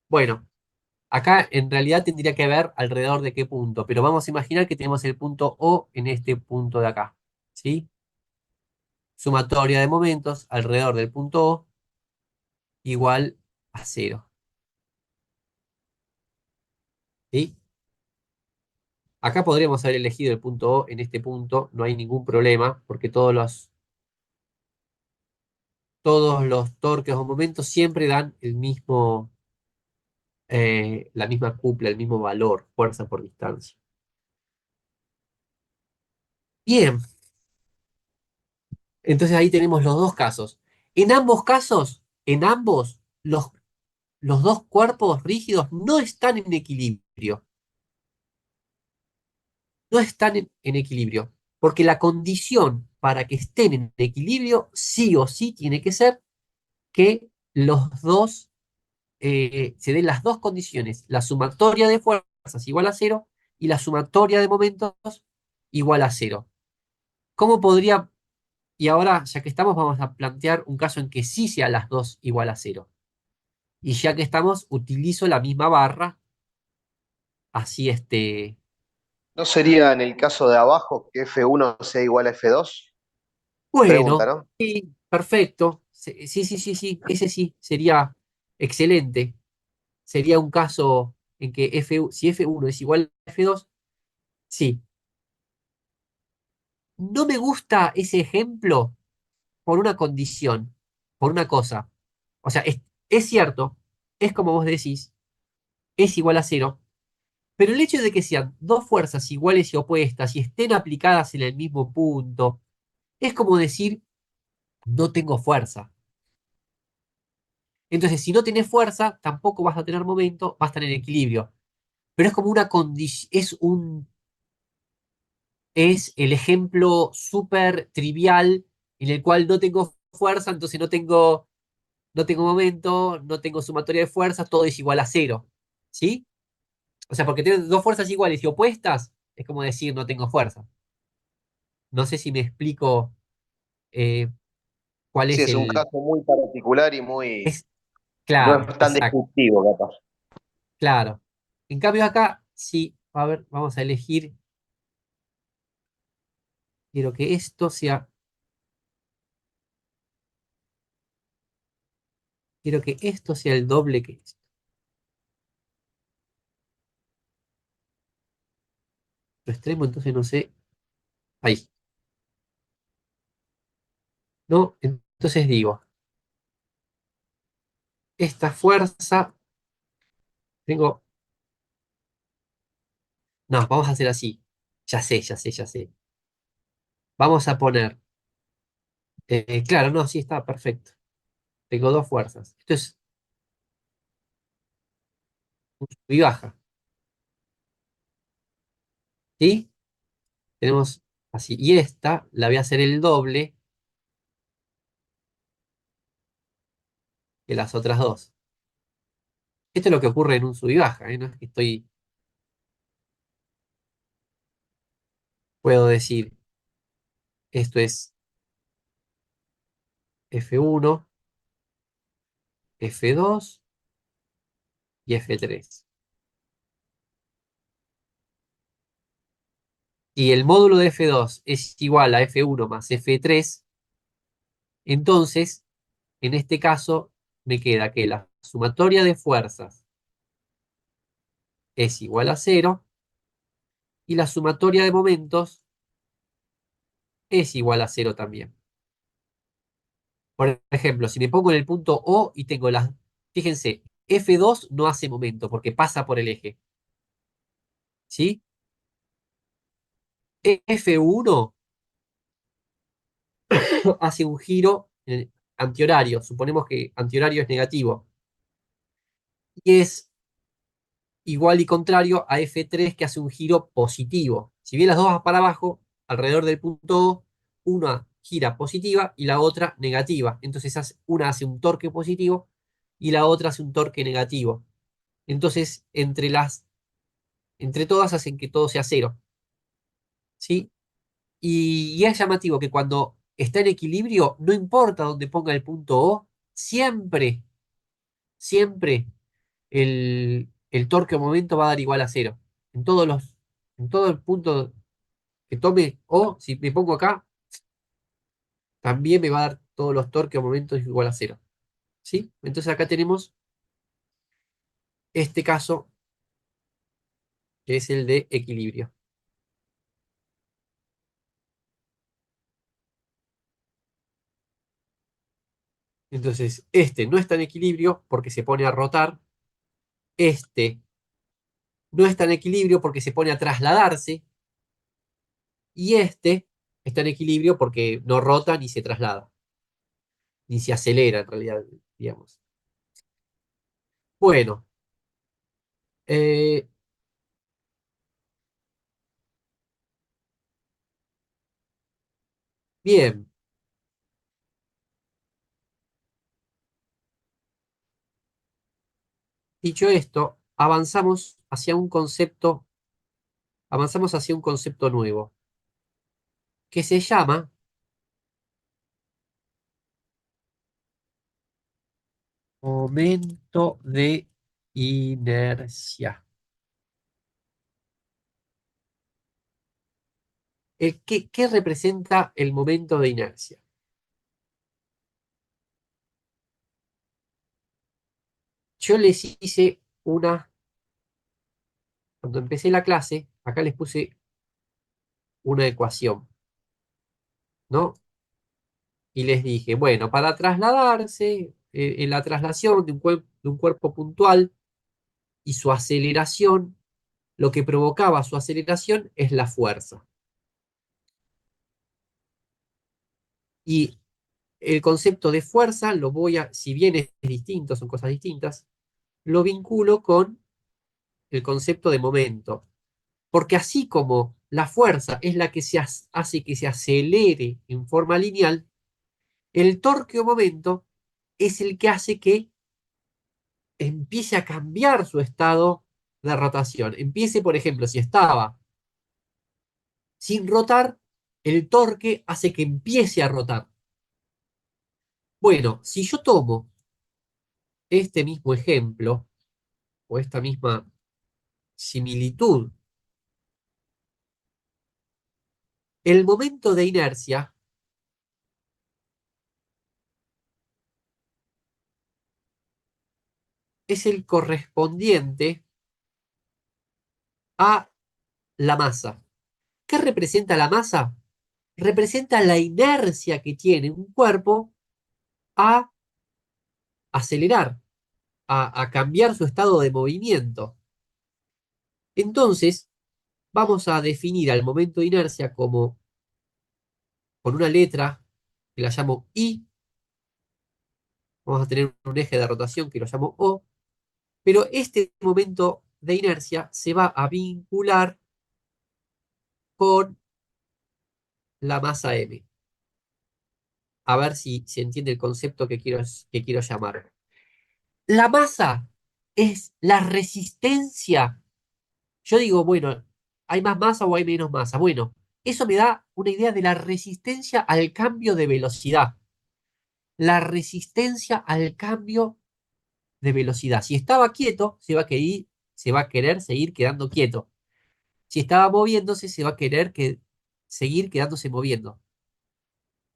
bueno, acá en realidad tendría que ver alrededor de qué punto, pero vamos a imaginar que tenemos el punto O en este punto de acá. ¿Sí? Sumatoria de momentos alrededor del punto O igual a cero. ¿Sí? Acá podríamos haber elegido el punto O en este punto, no hay ningún problema, porque todos los torques o momentos siempre dan la misma cupla, el mismo valor, fuerza por distancia. Bien, entonces ahí tenemos los dos casos. En ambos casos, en ambos, los dos cuerpos rígidos no están en equilibrio. No están en equilibrio. Porque la condición para que estén en equilibrio, sí o sí, tiene que ser que los dos se den las dos condiciones. La sumatoria de fuerzas igual a cero y la sumatoria de momentos igual a cero. ¿Cómo podría? Y ahora, ya que estamos, vamos a plantear un caso en que sí sea las dos igual a cero. Y ya que estamos, utilizo la misma barra, así ¿No sería en el caso de abajo que F1 sea igual a F2? Pregunta, bueno, ¿no? sí, perfecto. Sí, sí, sí, sí, ese sí, sería excelente. Sería un caso en que si F1 es igual a F2, sí. No me gusta ese ejemplo por una condición, por una cosa. O sea, es cierto, es como vos decís, es igual a cero, pero el hecho de que sean dos fuerzas iguales y opuestas y estén aplicadas en el mismo punto, es como decir, no tengo fuerza. Entonces, si no tenés fuerza, tampoco vas a tener momento, vas a estar en equilibrio. Pero es como una condición, es el ejemplo súper trivial en el cual no tengo fuerza, entonces no tengo momento, no tengo sumatoria de fuerzas, todo es igual a cero. ¿Sí? O sea, porque tener dos fuerzas iguales y opuestas es como decir no tengo fuerza. No sé si me explico eh, cuál Sí, es es un el... caso muy particular y muy, Es no claro, es tan exacto, descriptivo, capaz. claro. En cambio acá, sí, a ver, vamos a elegir, quiero que esto sea, quiero que esto sea el doble que esto. Lo extremo, entonces no sé. Ahí. No, entonces digo, esta fuerza, tengo, no, vamos a hacer así. Ya sé, ya sé, ya sé. Vamos a poner, claro, no, sí, está perfecto. Tengo dos fuerzas. Esto es un sub y baja. ¿Sí? Tenemos así. Y esta la voy a hacer el doble que las otras dos. Esto es lo que ocurre en un sub y baja, ¿eh? No es que puedo decir, esto es F1, F2 y F3. Y el módulo de F2 es igual a F1 más F3. Entonces, en este caso, me queda que la sumatoria de fuerzas es igual a cero y la sumatoria de momentos es igual a cero también. Por ejemplo, si me pongo en el punto O y tengo las... Fíjense, F2 no hace momento porque pasa por el eje. ¿Sí? F1 hace un giro antihorario. Suponemos que antihorario es negativo. Y es igual y contrario a F3 que hace un giro positivo. Si bien las dos van para abajo, alrededor del punto O, una gira positiva y la otra negativa. Entonces una hace un torque positivo y la otra hace un torque negativo. Entonces, entre todas hacen que todo sea cero. ¿Sí? Y es llamativo que cuando está en equilibrio, no importa dónde ponga el punto O, siempre, siempre el torque o momento va a dar igual a cero. En todo el punto que tome O, si me pongo acá, también me va a dar todos los torques o momentos igual a cero. ¿Sí? Entonces acá tenemos este caso que es el de equilibrio. Entonces, este no está en equilibrio porque se pone a rotar. Este no está en equilibrio porque se pone a trasladarse. Y este está en equilibrio porque no rota ni se traslada, ni se acelera en realidad, digamos. Bueno, eh, bien. Dicho esto, avanzamos hacia un concepto nuevo, que se llama momento de inercia. ¿Qué representa el momento de inercia? Yo les hice cuando empecé la clase, acá les puse una ecuación, ¿no? Y les dije, bueno, para trasladarse, en la traslación de un cuerpo puntual y su aceleración, lo que provocaba su aceleración es la fuerza. Y el concepto de fuerza si bien es distinto, son cosas distintas, lo vinculo con el concepto de momento. Porque así como la fuerza es la que hace que se acelere en forma lineal, el torque o momento es el que hace que empiece a cambiar su estado de rotación. Empiece, por ejemplo, si estaba sin rotar, el torque hace que empiece a rotar. Bueno, si yo tomo este mismo ejemplo o esta misma similitud, el momento de inercia es el correspondiente a la masa. ¿Qué representa la masa? Representa la inercia que tiene un cuerpo a acelerar, a cambiar su estado de movimiento. Entonces, vamos a definir al momento de inercia como con una letra que la llamo I, vamos a tener un eje de rotación que lo llamo O, pero este momento de inercia se va a vincular con la masa M. A ver si se entiende el concepto que quiero llamar. La masa es la resistencia. Yo digo, bueno, ¿hay más masa o hay menos masa? Bueno, eso me da una idea de la resistencia al cambio de velocidad. La resistencia al cambio de velocidad. Si estaba quieto, se va a querer seguir quedando quieto. Si estaba moviéndose, se va a seguir quedándose moviendo.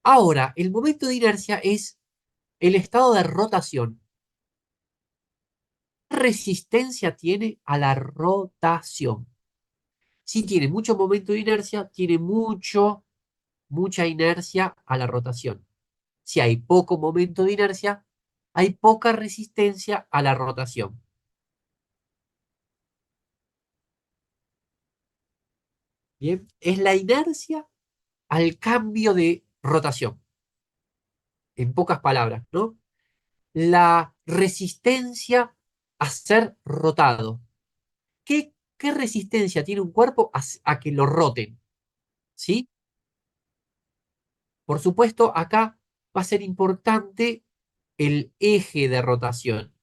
Ahora, el momento de inercia es el estado de rotación. ¿Qué resistencia tiene a la rotación? Si tiene mucho momento de inercia, tiene mucha inercia a la rotación. Si hay poco momento de inercia, hay poca resistencia a la rotación. Bien, es la inercia al cambio de rotación, en pocas palabras, ¿no? La resistencia a ser rotado. ¿Qué resistencia tiene un cuerpo a que lo roten? ¿Sí? Por supuesto, acá va a ser importante el eje de rotación.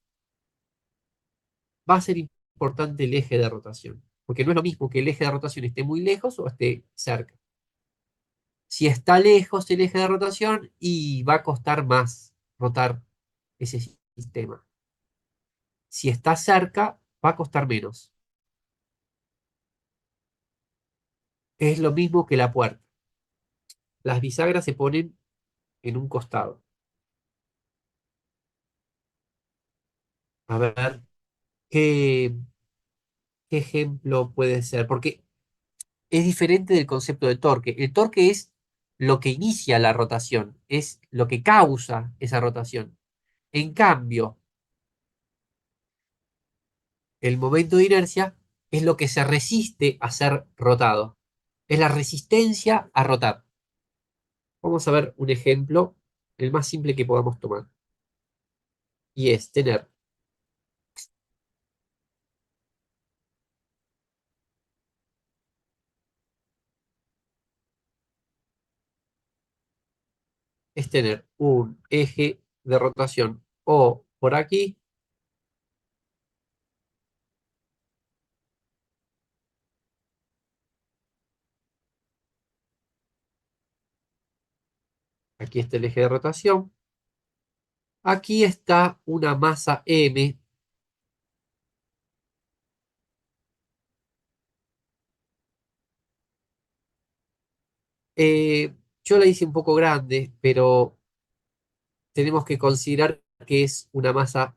Va a ser importante el eje de rotación, porque no es lo mismo que el eje de rotación esté muy lejos o esté cerca. Si está lejos el eje de rotación, y va a costar más rotar ese sistema. Si está cerca, va a costar menos. Es lo mismo que la puerta. Las bisagras se ponen en un costado. A ver, ¿qué, qué ejemplo puede ser? Porque es diferente del concepto de torque. El torque es lo que inicia la rotación, es lo que causa esa rotación. En cambio, el momento de inercia es lo que se resiste a ser rotado. Es la resistencia a rotar. Vamos a ver un ejemplo, el más simple que podamos tomar. Y es tener un eje de rotación o por aquí, aquí está el eje de rotación, aquí está una masa M, yo la hice un poco grande, pero tenemos que considerar que es una masa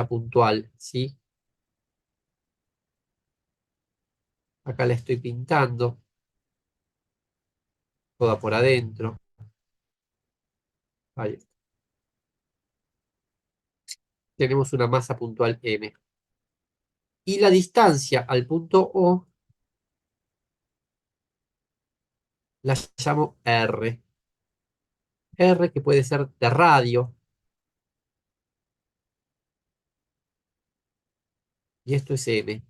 puntual, ¿sí? Acá la estoy pintando, toda por adentro. Ahí está. Tenemos una masa puntual M. Y la distancia al punto O la llamo R. R que puede ser de radio, y esto es M.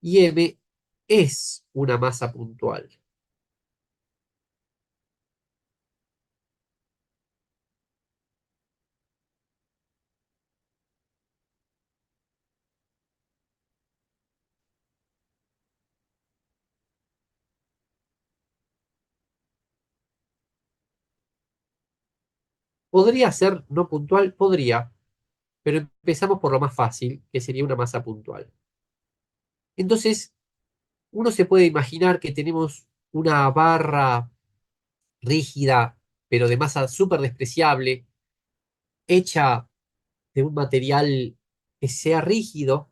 Y M es una masa puntual. ¿Podría ser no puntual? Podría, pero empezamos por lo más fácil, que sería una masa puntual. Entonces, uno se puede imaginar que tenemos una barra rígida, pero de masa súper despreciable, hecha de un material que sea rígido,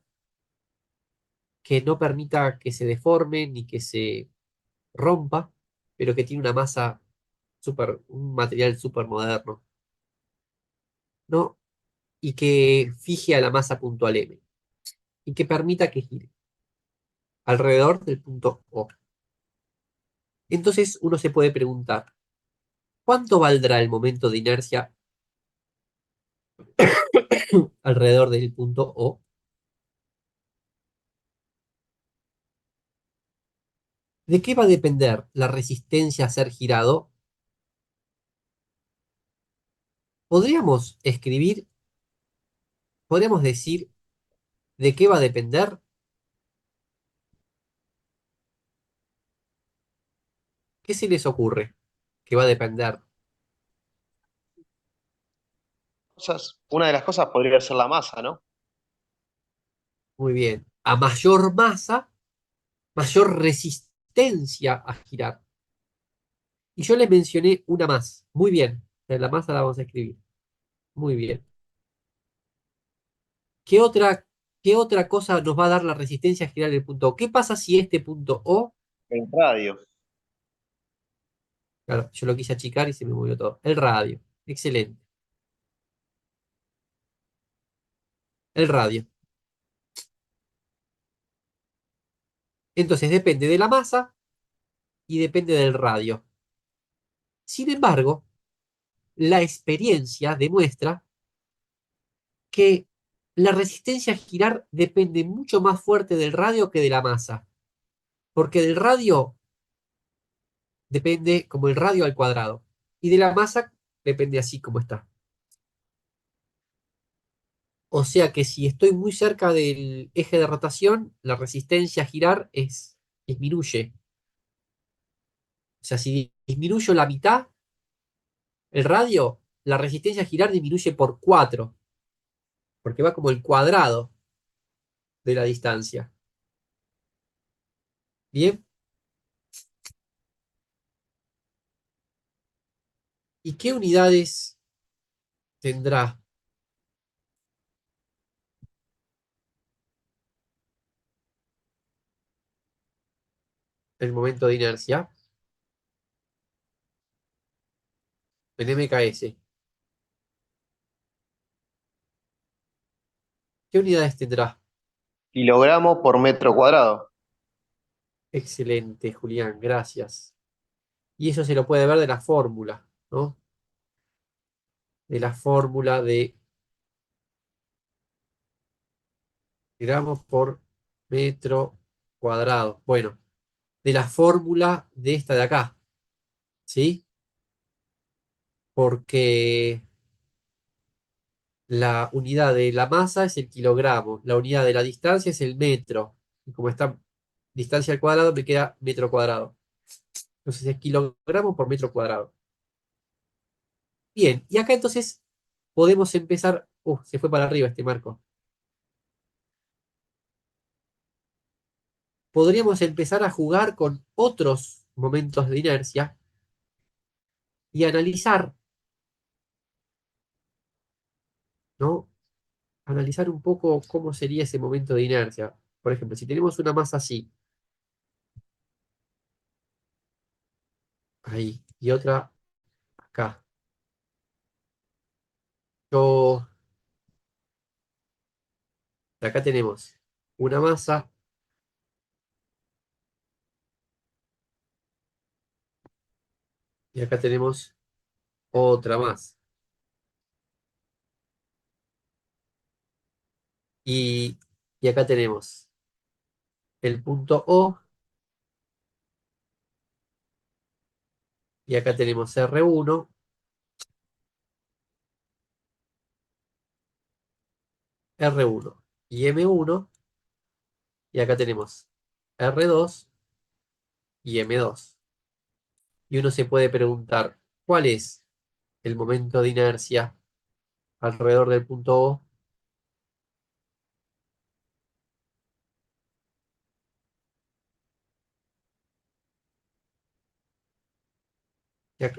que no permita que se deforme ni que se rompa, pero que tiene una masa un material súper moderno, ¿no? Y que fije a la masa puntual M y que permita que gire alrededor del punto O. Entonces uno se puede preguntar, ¿cuánto valdrá el momento de inercia alrededor del punto O? ¿De qué va a depender la resistencia a ser girado? Podríamos escribir, podríamos decir de qué va a depender. ¿Qué se les ocurre que va a depender? Una de las cosas podría ser la masa, ¿no? Muy bien. A mayor masa, mayor resistencia a girar. Y yo les mencioné una más. Muy bien. La masa la vamos a escribir. Muy bien. ¿Qué otra, qué otra cosa nos va a dar la resistencia a girar el punto O? ¿Qué pasa si este punto O, El radio. claro, yo lo quise achicar y se me movió todo? El radio. Excelente. El radio. Entonces depende de la masa y depende del radio. Sin embargo, la experiencia demuestra que la resistencia a girar depende mucho más fuerte del radio que de la masa, porque del radio depende como el radio al cuadrado y de la masa depende así como está. O sea que si estoy muy cerca del eje de rotación, la resistencia a girar disminuye. O sea, si disminuyo la mitad, el radio, la resistencia a girar disminuye por 4, porque va como el cuadrado de la distancia. Bien, ¿y qué unidades tendrá el momento de inercia? En MKS. ¿Qué unidades tendrá? Kilogramo por metro cuadrado. Excelente, Julián, gracias. Y eso se lo puede ver de la fórmula, ¿no? De la fórmula de gramos por metro cuadrado. Bueno, de la fórmula de esta de acá, ¿sí? Porque la unidad de la masa es el kilogramo, la unidad de la distancia es el metro. Y como está distancia al cuadrado, me queda metro cuadrado. Entonces es kilogramo por metro cuadrado. Bien, y acá entonces podemos empezar. Se fue para arriba este marco. Podríamos empezar a jugar con otros momentos de inercia y analizar, ¿no? Analizar un poco cómo sería ese momento de inercia. Por ejemplo, si tenemos una masa así, ahí, y otra acá. Yo, acá tenemos una masa y acá tenemos otra más. Y, y acá tenemos el punto O y acá tenemos R1, R1 y M1 y acá tenemos R2 y M2. Y uno se puede preguntar, ¿cuál es el momento de inercia alrededor del punto O?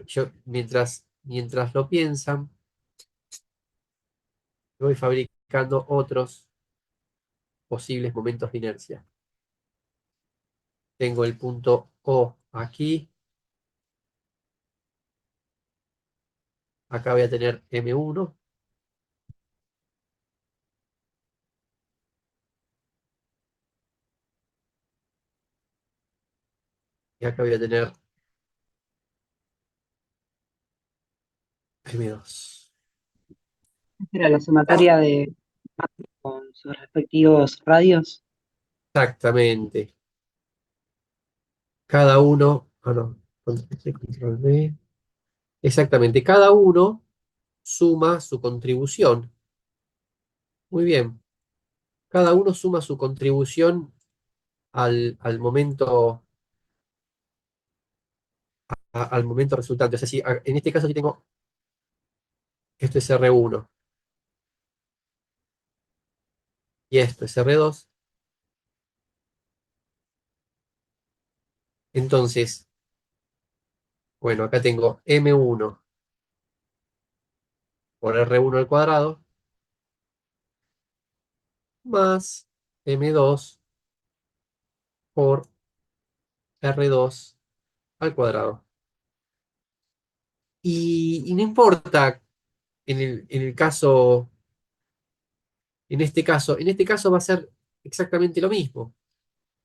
Yo, mientras lo piensan, voy fabricando otros posibles momentos de inercia. Tengo el punto O aquí, acá voy a tener M1 y acá voy a tener M2. Era la sumatoria de con sus respectivos radios. Exactamente. Cada uno, no, control C, control V. Exactamente, cada uno suma su contribución. Muy bien. Cada uno suma su contribución al momento, al momento resultante. O sea, si, en este caso aquí tengo, esto es R1 y esto es R2. Entonces, bueno, acá tengo M1 por R1 al cuadrado más M2 por R2 al cuadrado. Y no importa en el caso, en este caso va a ser exactamente lo mismo,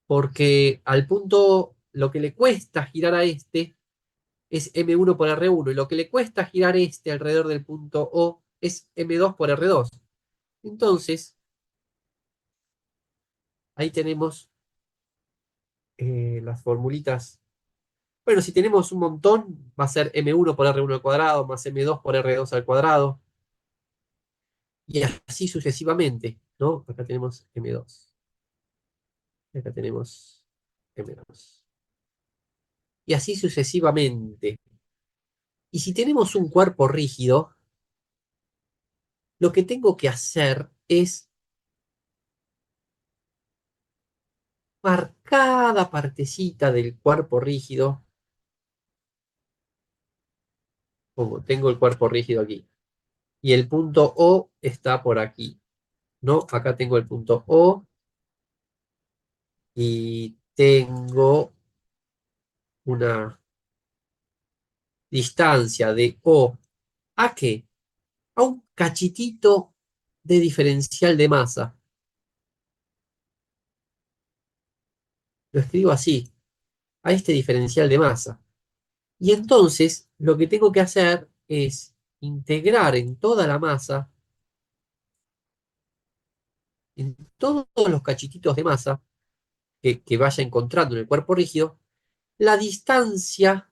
porque al punto lo que le cuesta girar a este es M1 por R1 y lo que le cuesta girar este alrededor del punto O es M2 por R2. Entonces, ahí tenemos las formulitas. Bueno, si tenemos un montón, va a ser M1 por R1 al cuadrado más M2 por R2 al cuadrado y así sucesivamente, ¿no? Acá tenemos M2. Y acá tenemos M2. Y así sucesivamente. Y si tenemos un cuerpo rígido, lo que tengo que hacer es tomar cada partecita del cuerpo rígido, como tengo el cuerpo rígido aquí, y el punto O está por aquí, ¿no? Acá tengo el punto O y tengo una distancia de O. ¿A qué? A un cachitito de diferencial de masa. Lo escribo así, a este diferencial de masa. Y entonces lo que tengo que hacer es integrar en toda la masa, en todos los cachititos de masa que vaya encontrando en el cuerpo rígido, la distancia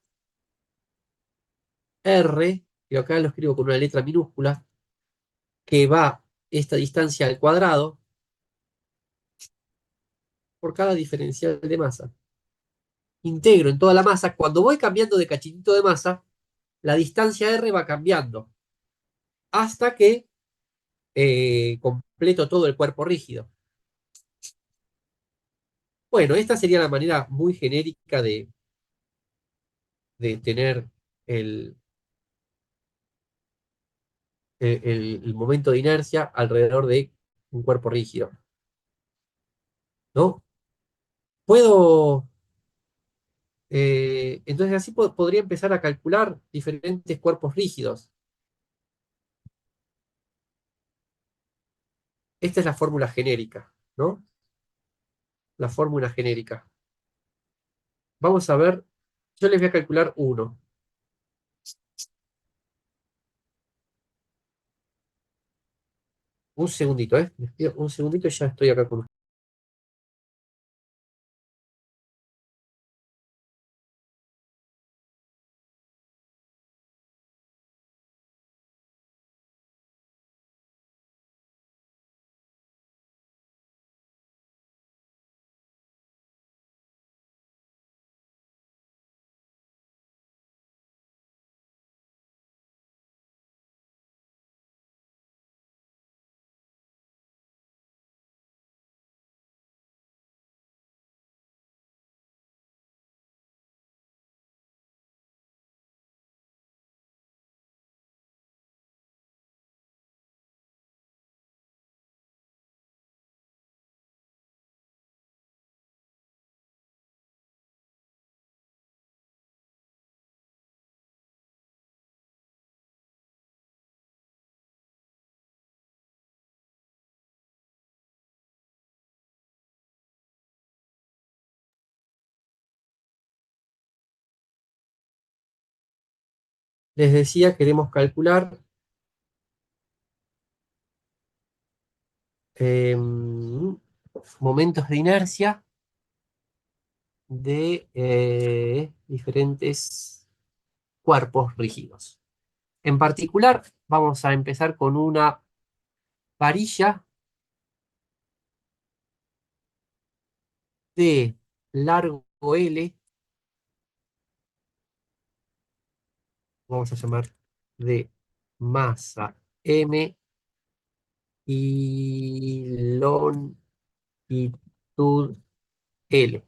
R, que acá lo escribo con una letra minúscula, que va esta distancia al cuadrado por cada diferencial de masa. Integro en toda la masa. Cuando voy cambiando de cachitito de masa, la distancia R va cambiando hasta que completo todo el cuerpo rígido. Bueno, esta sería la manera muy genérica de tener el, el momento de inercia alrededor de un cuerpo rígido, ¿no? Puedo, entonces así podría empezar a calcular diferentes cuerpos rígidos. Esta es la fórmula genérica, ¿no? La fórmula genérica. Vamos a ver, yo les voy a calcular uno. Un segundito, ¿eh? Les pido un segundito y ya estoy acá con ustedes. Les decía, queremos calcular momentos de inercia de diferentes cuerpos rígidos. En particular, vamos a empezar con una varilla de largo L, vamos a llamar de masa M y longitud L.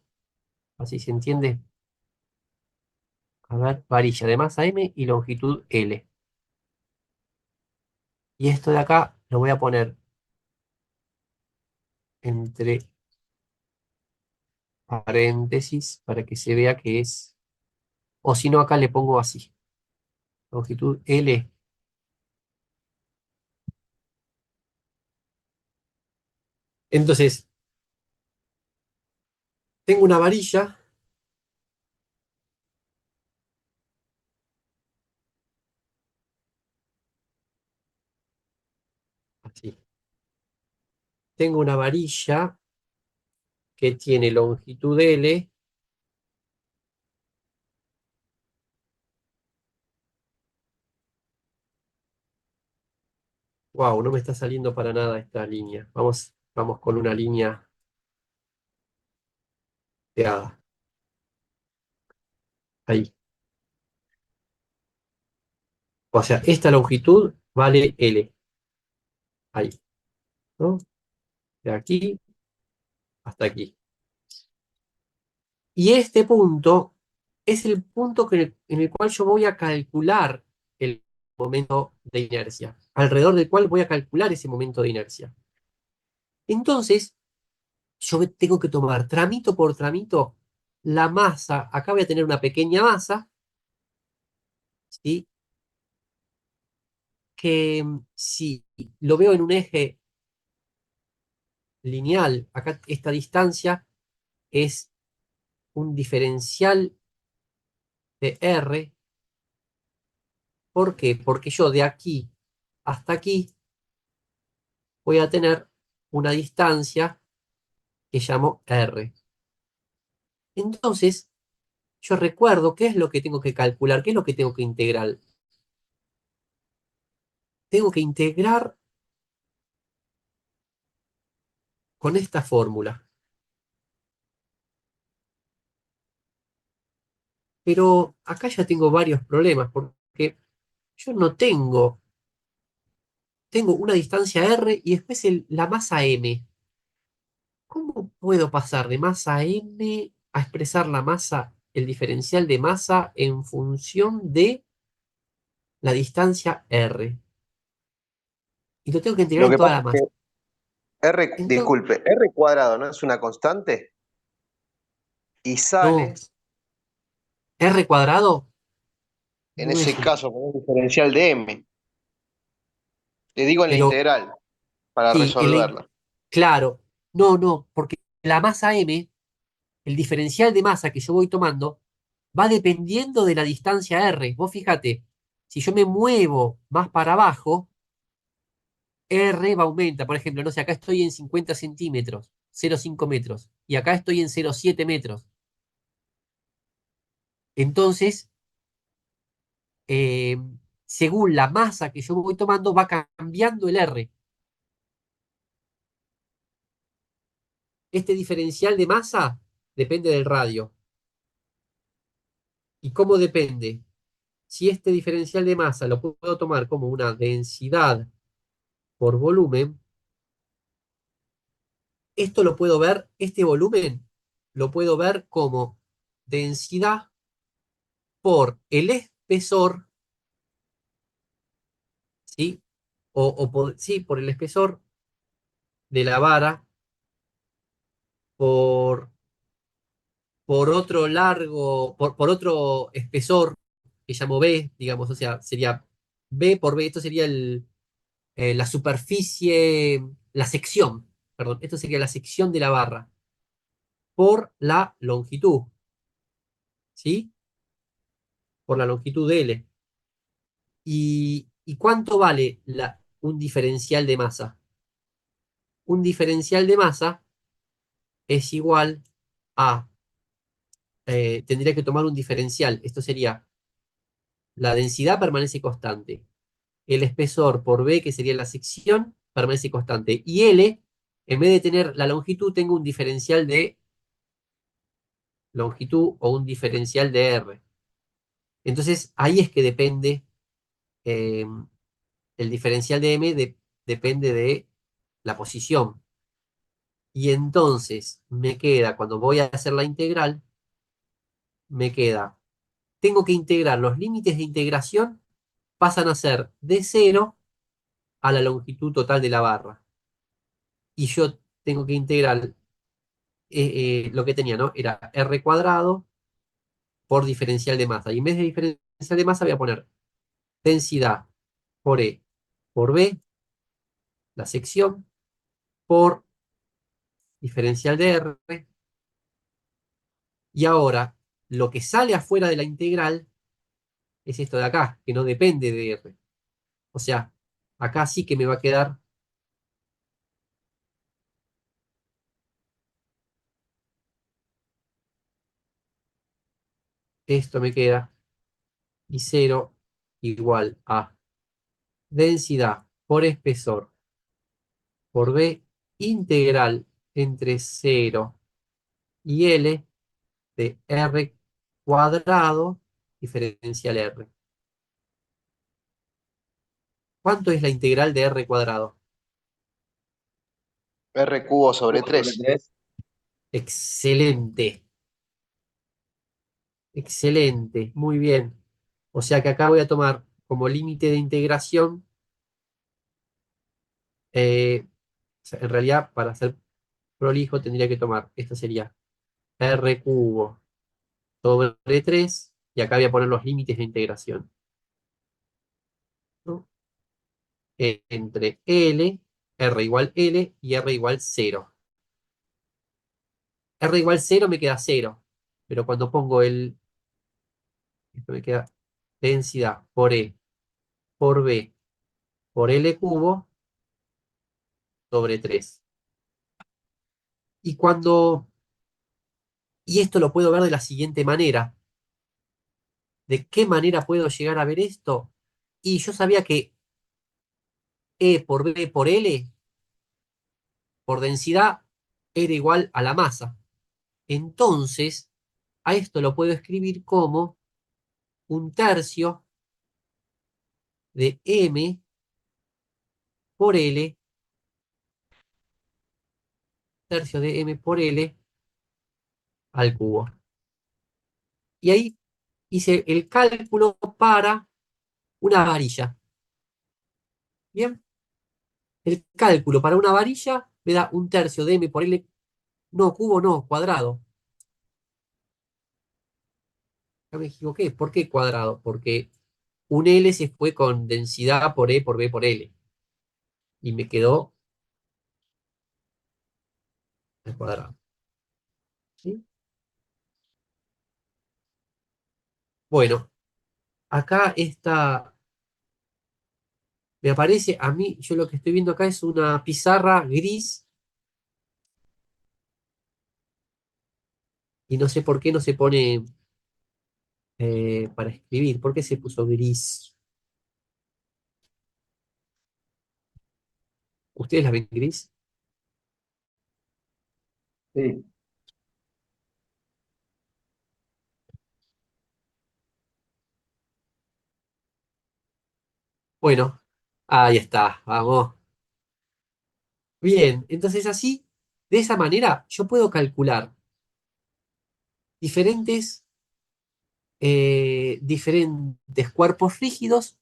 Así se entiende. A ver, varilla de masa M y longitud L. Y esto de acá lo voy a poner entre paréntesis para que se vea que es, o si no acá le pongo así, longitud L. Entonces, tengo una varilla, así, tengo una varilla que tiene longitud L, wow, no me está saliendo para nada esta línea, vamos con una línea pegada, ahí, o sea, esta longitud vale L, ahí, ¿no? De aquí hasta aquí. Y este punto es el punto en el cual yo voy a calcular el momento de inercia, alrededor del cual voy a calcular ese momento de inercia. Entonces, yo tengo que tomar tramito por tramito la masa. Acá voy a tener una pequeña masa, ¿sí? Que si lo veo en un eje lineal, acá esta distancia es un diferencial de R. ¿Por qué? Porque yo de aquí hasta aquí voy a tener una distancia que llamo R. Entonces, yo recuerdo qué es lo que tengo que calcular, qué es lo que tengo que integrar. Tengo que integrar con esta fórmula. Pero acá ya tengo varios problemas porque yo no tengo una distancia R y después la masa M. ¿Cómo puedo pasar de masa M a expresar la masa, el diferencial de masa en función de la distancia R? Y lo tengo que integrar Lo en que toda pasa la es masa. que R, Entonces, disculpe, R cuadrado no es una constante y no, sale, R cuadrado en no es ese un... caso, con un diferencial de M. Le digo en la Pero integral para sí, resolverla. claro, no, porque la masa M, el diferencial de masa que yo voy tomando, va dependiendo de la distancia R. Vos fíjate, si yo me muevo más para abajo, R va a aumentar. Por ejemplo, no sé, acá estoy en 50 centímetros, 0,5 metros, y acá estoy en 0,7 metros. Entonces, eh, según la masa que yo voy tomando, va cambiando el R. Este diferencial de masa depende del radio. ¿Y cómo depende? Si este diferencial de masa lo puedo tomar como una densidad por volumen, esto lo puedo ver, este volumen lo puedo ver como densidad por el espesor, ¿sí? Sí, por el espesor de la vara, por, por otro largo, por otro espesor que llamo B, digamos, o sea, sería B por B, esto sería la superficie, la sección, perdón, esto sería la sección de la barra, por la longitud, ¿sí? Por la longitud de L. ¿Y cuánto vale un diferencial de masa? Un diferencial de masa es igual a, tendría que tomar un diferencial, esto sería, la densidad permanece constante, el espesor por B, que sería la sección, permanece constante, y L, en vez de tener la longitud, tengo un diferencial de longitud o un diferencial de R. Entonces, ahí es que depende, eh, el diferencial de M depende de la posición. Y entonces me queda, cuando voy a hacer la integral, me queda, tengo que integrar, los límites de integración pasan a ser de cero a la longitud total de la barra. Y yo tengo que integrar lo que tenía, ¿no? Era R cuadrado por diferencial de masa. Y en vez de diferencial de masa voy a poner densidad por E por B, la sección, por diferencial de R. Y ahora, lo que sale afuera de la integral es esto de acá, que no depende de R. O sea, acá sí que me va a quedar esto, me queda, y cero igual a densidad por espesor por B integral entre cero y L de R cuadrado diferencial R. ¿Cuánto es la integral de R cuadrado? R cubo sobre 3. Excelente, excelente, muy bien. O sea que acá voy a tomar como límite de integración, o sea, en realidad para ser prolijo tendría que tomar, esto sería R cubo sobre 3 y acá voy a poner los límites de integración, ¿no? entre L, R igual L y R igual 0. R igual 0 me queda 0, pero cuando pongo esto me queda densidad por E por B por L cubo sobre 3. Y y esto lo puedo ver de la siguiente manera. ¿De qué manera puedo llegar a ver esto? Y yo sabía que E por B por L, por densidad, era igual a la masa. Entonces, a esto lo puedo escribir como un tercio de M por L, tercio de M por L al cubo. Y ahí hice el cálculo para una varilla. Bien, el cálculo para una varilla me da un tercio de M por L, no, cubo no, cuadrado. Ya me equivoqué, ¿por qué cuadrado? Porque un L se fue con densidad por E por B por L. Y me quedó al cuadrado. ¿Sí? Bueno, acá está, me aparece a mí, yo lo que estoy viendo acá es una pizarra gris y no sé por qué no se pone para escribir. ¿Por qué se puso gris? ¿Ustedes la ven gris? Sí. Bueno, ahí está, vamos. Bien, entonces así, de esa manera, yo puedo calcular diferentes, diferentes cuerpos rígidos.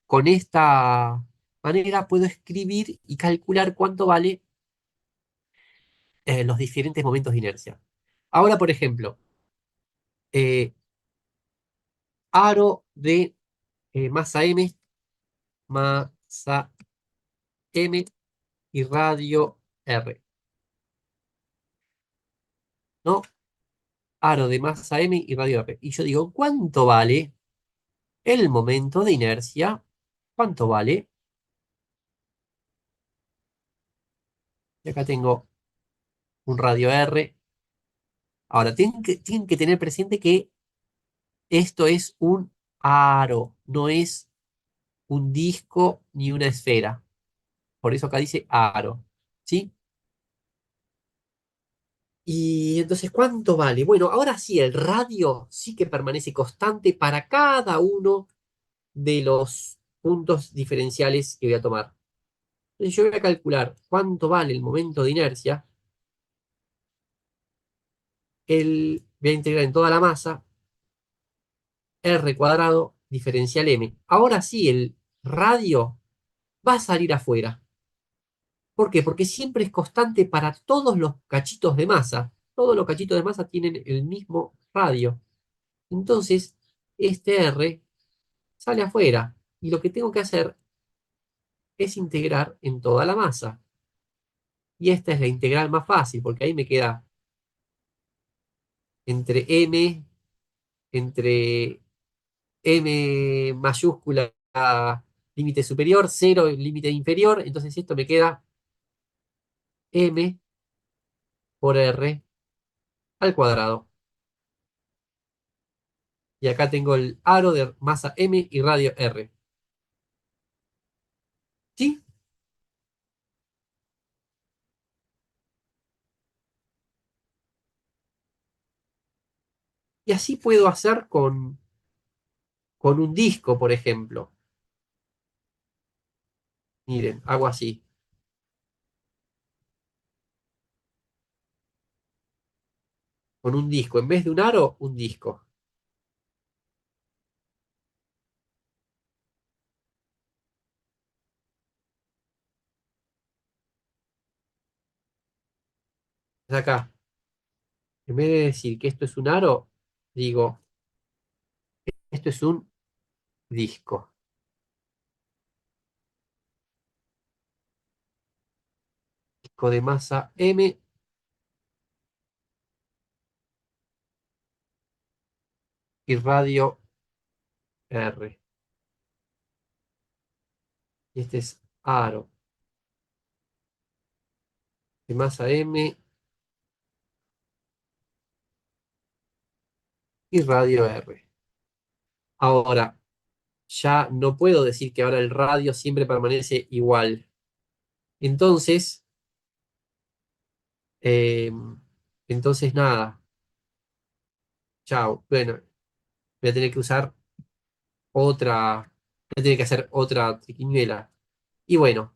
Con esta manera puedo escribir y calcular cuánto vale los diferentes momentos de inercia. Ahora, por ejemplo, eh, aro de masa M y radio R, ¿no? Aro de masa M y radio R. Y yo digo, ¿cuánto vale el momento de inercia? ¿Cuánto vale? Y acá tengo un radio R. Ahora, tienen que tener presente que esto es un aro, no es un disco ni una esfera. Por eso acá dice aro. ¿Sí? Y entonces, ¿cuánto vale? Bueno, ahora sí, el radio sí que permanece constante para cada uno de los puntos diferenciales que voy a tomar. Entonces, yo voy a calcular cuánto vale el momento de inercia. Voy a integrar en toda la masa R cuadrado diferencial M. Ahora sí, el radio va a salir afuera. ¿Por qué? Porque siempre es constante para todos los cachitos de masa. Todos los cachitos de masa tienen el mismo radio. Entonces, este R sale afuera. Y lo que tengo que hacer es integrar en toda la masa. Y esta es la integral más fácil, porque ahí me queda entre M, entre M mayúscula límite superior, 0 límite inferior. Entonces esto me queda M por R al cuadrado. Y acá tengo el aro de masa M y radio R. ¿Sí? Y así puedo hacer con un disco, por ejemplo. Miren, hago así. Con un disco. En vez de un aro, un disco. Es acá. En vez de decir que esto es un aro, digo, esto es un disco. disco de masa M y radio R. Y este es aro de masa M y radio R. Ahora, ya no puedo decir que ahora el radio siempre permanece igual. Entonces, eh, entonces nada, chao. Bueno, voy a tener que usar otra, voy a tener que hacer otra triquiñuela. Y bueno,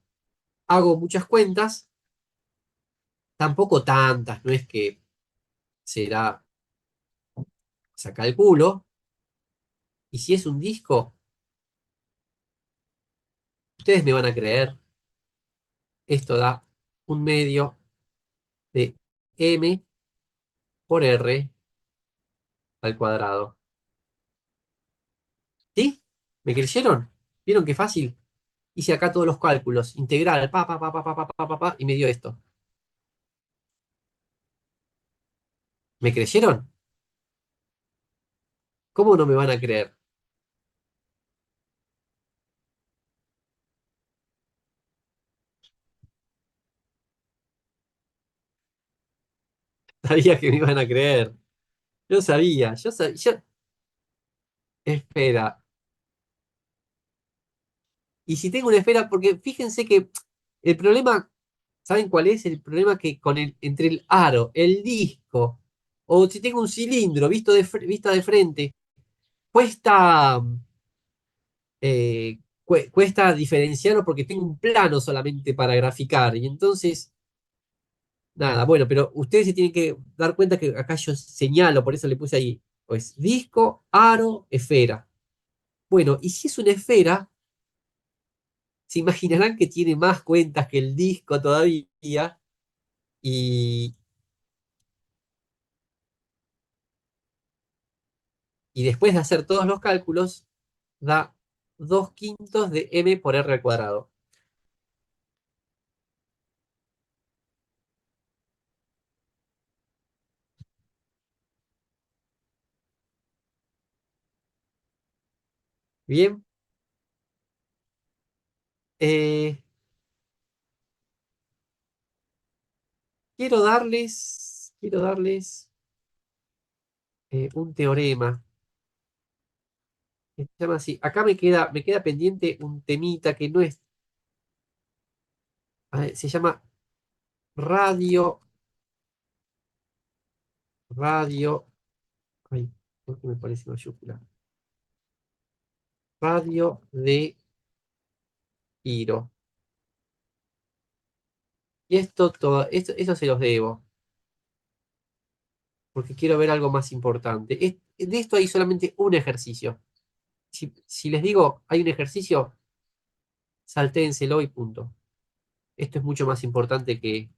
hago muchas cuentas, tampoco tantas, no es que será sacar el culo. Y si es un disco, ustedes me van a creer, esto da un medio de M por R al cuadrado. ¿Sí? ¿Me creyeron? ¿Vieron qué fácil? Hice acá todos los cálculos, integral, y me dio esto. ¿Me creyeron? ¿Cómo no me van a creer? Sabía que me iban a creer. Yo sabía, yo sabía. Espera. Y si tengo una esfera, porque fíjense que el problema, ¿saben cuál es? El problema que entre el aro, el disco, o si tengo un cilindro vista de frente, cuesta, cuesta diferenciarlo porque tengo un plano solamente para graficar. Y entonces, nada, bueno, pero ustedes se tienen que dar cuenta que acá yo señalo, por eso le puse ahí, pues disco, aro, esfera. Bueno, y si es una esfera, se imaginarán que tiene más cuentas que el disco todavía. Y, y después de hacer todos los cálculos, da 2/5 de m por r al cuadrado. Bien, eh, quiero darles un teorema que se llama así. Acá me queda pendiente un temita que no es, se llama radio, radio, ay, ¿por qué me parece mayúscula? Radio de giro. Y esto se los debo, porque quiero ver algo más importante. De esto hay solamente un ejercicio. Si les digo, hay un ejercicio, saltéenselo y punto. Esto es mucho más importante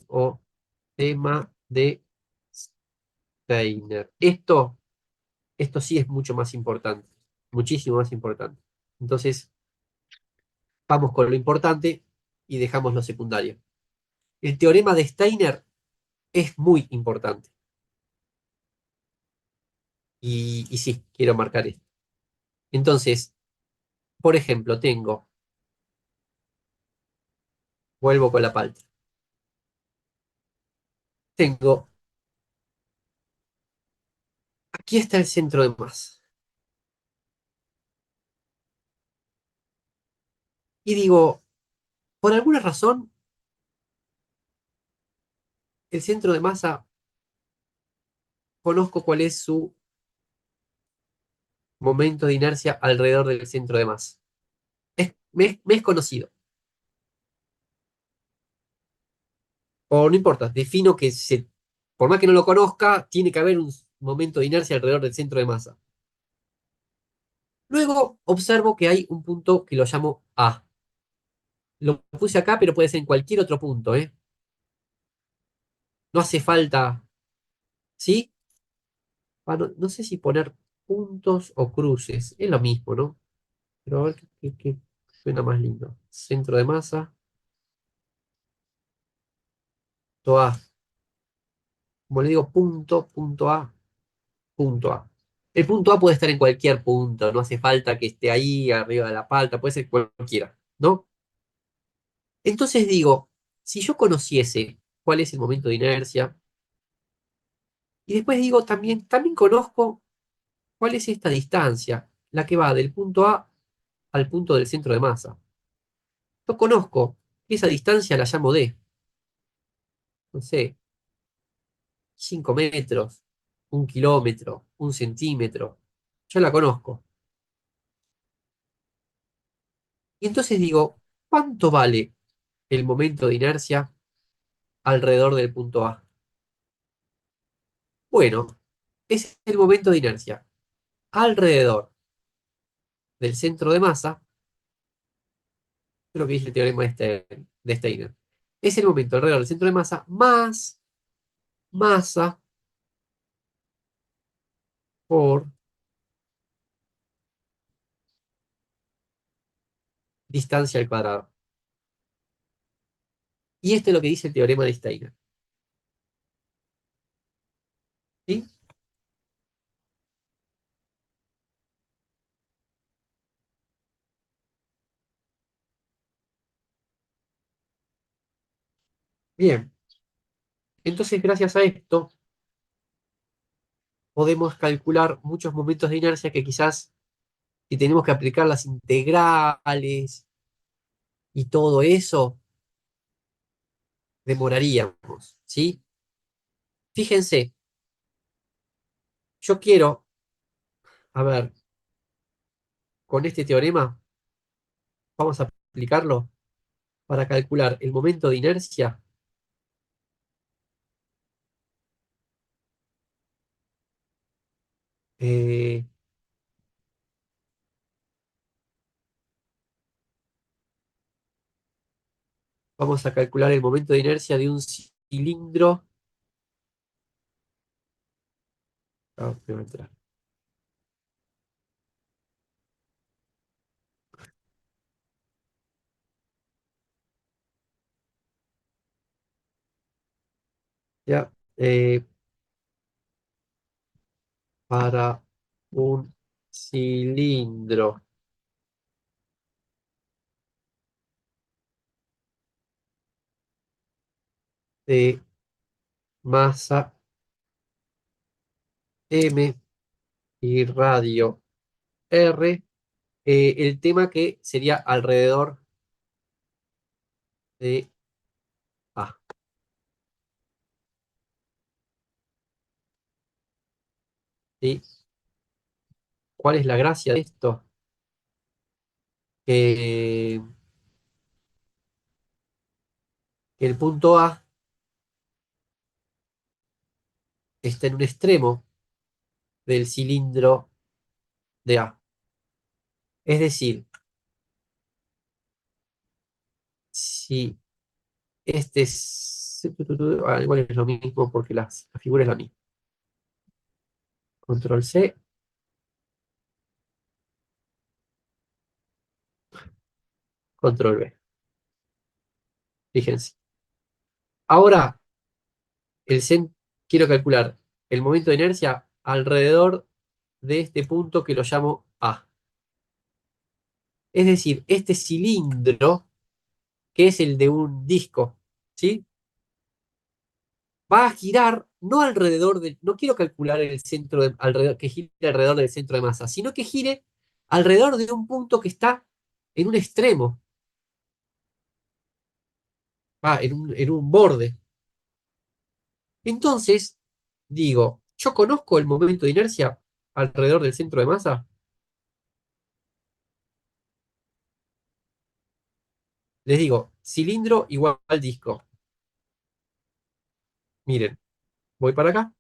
o tema de Steiner. Esto sí es mucho más importante, muchísimo más importante. Entonces, vamos con lo importante y dejamos lo secundario. El teorema de Steiner es muy importante. Y sí, quiero marcar esto. Entonces, por ejemplo, vuelvo con la palta. Tengo, aquí está el centro de masa. Y digo, por alguna razón, el centro de masa, conozco cuál es su momento de inercia alrededor del centro de masa. Me es conocido. O no importa, defino que por más que no lo conozca, tiene que haber un momento de inercia alrededor del centro de masa. Luego observo que hay un punto que lo llamo A. Lo puse acá, pero puede ser en cualquier otro punto, ¿eh? No hace falta, ¿sí? Ah, no sé si poner puntos o cruces, es lo mismo, ¿no? Pero a ver qué suena más lindo. Centro de masa, punto A. Como le digo, punto, punto A, punto A. El punto A puede estar en cualquier punto, no hace falta que esté ahí arriba de la palta, puede ser cualquiera, ¿no? Entonces digo, si yo conociese cuál es el momento de inercia, y después digo, también conozco cuál es esta distancia, la que va del punto A al punto del centro de masa. Yo conozco que esa distancia la llamo D, no sé, 5 metros, 1 kilómetro, 1 centímetro. Yo la conozco. Y entonces digo, ¿cuánto vale el momento de inercia alrededor del punto A? Bueno, es el momento de inercia alrededor del centro de masa, es lo que dice el teorema de Steiner. Es el momento alrededor del centro de masa más masa por distancia al cuadrado. Y esto es lo que dice el teorema de Steiner. ¿Sí? Bien, entonces gracias a esto podemos calcular muchos momentos de inercia que quizás si tenemos que aplicar las integrales y todo eso, demoraríamos, ¿sí? Fíjense, yo quiero, a ver, con este teorema, vamos a aplicarlo para calcular el momento de inercia. eh, Vamos a calcular el momento de inercia de un cilindro. Ah, me va a entrar. Ya, para un cilindro de masa M y radio R, el tema que sería alrededor de A. ¿Sí? ¿Cuál es la gracia de esto? Que el punto A está en un extremo del cilindro de A. Es decir, si este es... igual es lo mismo porque la figura es la misma. Control C, control V. Fíjense. Ahora, quiero calcular el momento de inercia alrededor de este punto que lo llamo A. Es decir, este cilindro, que es el de un disco, ¿sí? Va a girar no alrededor de, no quiero calcular el centro alrededor, que gire alrededor del centro de masa, sino que gire alrededor de un punto que está en un extremo, en un borde. Entonces, digo, yo conozco el momento de inercia alrededor del centro de masa. Les digo, cilindro igual al disco. Miren, voy para acá.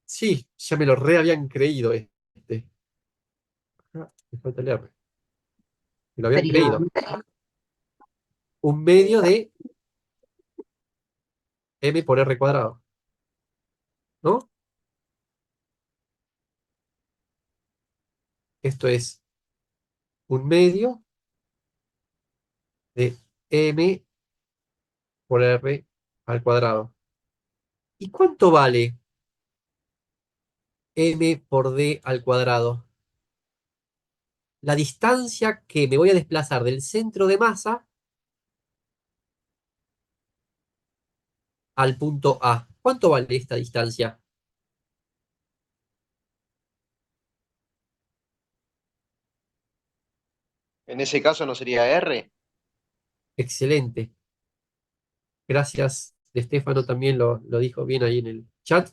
Sí, ya me lo re habían creído este. Ah, me falta el R. Me lo habían Sería, creído. Un medio de M por R cuadrado, ¿no? Esto es un medio de M por R al cuadrado. ¿Y cuánto vale M por D al cuadrado? La distancia que me voy a desplazar del centro de masa al punto A. ¿Cuánto vale esta distancia? En ese caso no sería R. Excelente. Gracias. De Estefano también lo dijo bien ahí en el chat.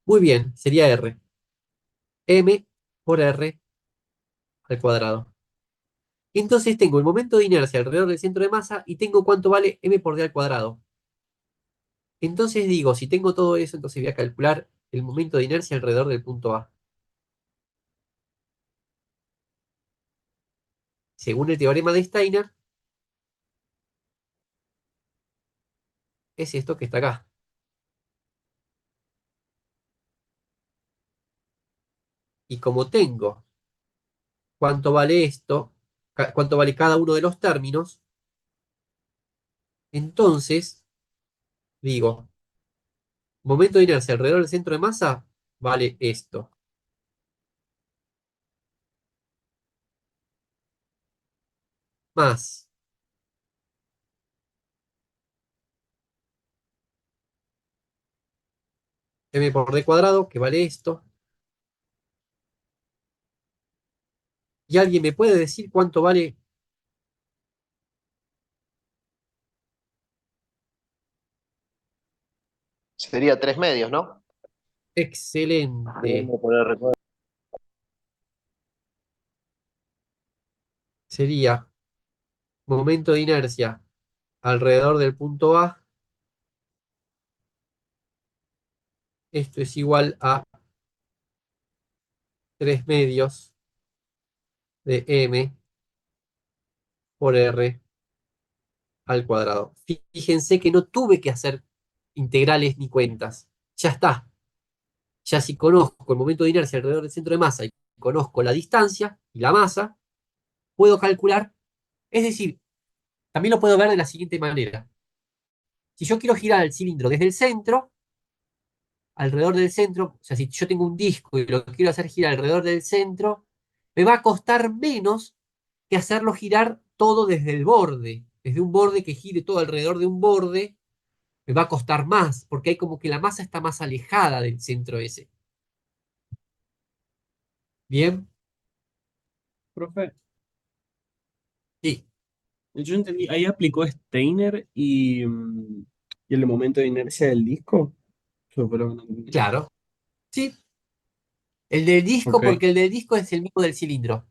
Muy bien, sería R. M por R al cuadrado. Entonces tengo el momento de inercia alrededor del centro de masa y tengo cuánto vale M por D al cuadrado. Entonces digo, si tengo todo eso, entonces voy a calcular el momento de inercia alrededor del punto A. Según el teorema de Steiner, es esto que está acá. Y como tengo cuánto vale esto, cuánto vale cada uno de los términos, entonces digo, momento de inercia alrededor del centro de masa vale esto. Más M por D cuadrado, que vale esto. ¿Y alguien me puede decir cuánto vale? Sería 3 medios, ¿no? Excelente. M por R. Sería momento de inercia alrededor del punto A. Esto es igual a 3 medios de M por R al cuadrado. Fíjense que no tuve que hacer integrales ni cuentas. Ya está. Ya si conozco el momento de inercia alrededor del centro de masa y conozco la distancia y la masa, puedo calcular. Es decir, también lo puedo ver de la siguiente manera. Si yo quiero girar el cilindro desde el centro, alrededor del centro, o sea, si yo tengo un disco y lo quiero hacer girar alrededor del centro, me va a costar menos que hacerlo girar todo desde el borde. Desde un borde que gire todo alrededor de un borde, me va a costar más, porque hay como que la masa está más alejada del centro ese. Bien, Profe, sí, yo entendí, ahí aplicó Steiner y el momento de inercia del disco. Eso fue lo que no entendí. claro. Sí, el del disco, Ok. porque el del disco es el mismo del cilindro.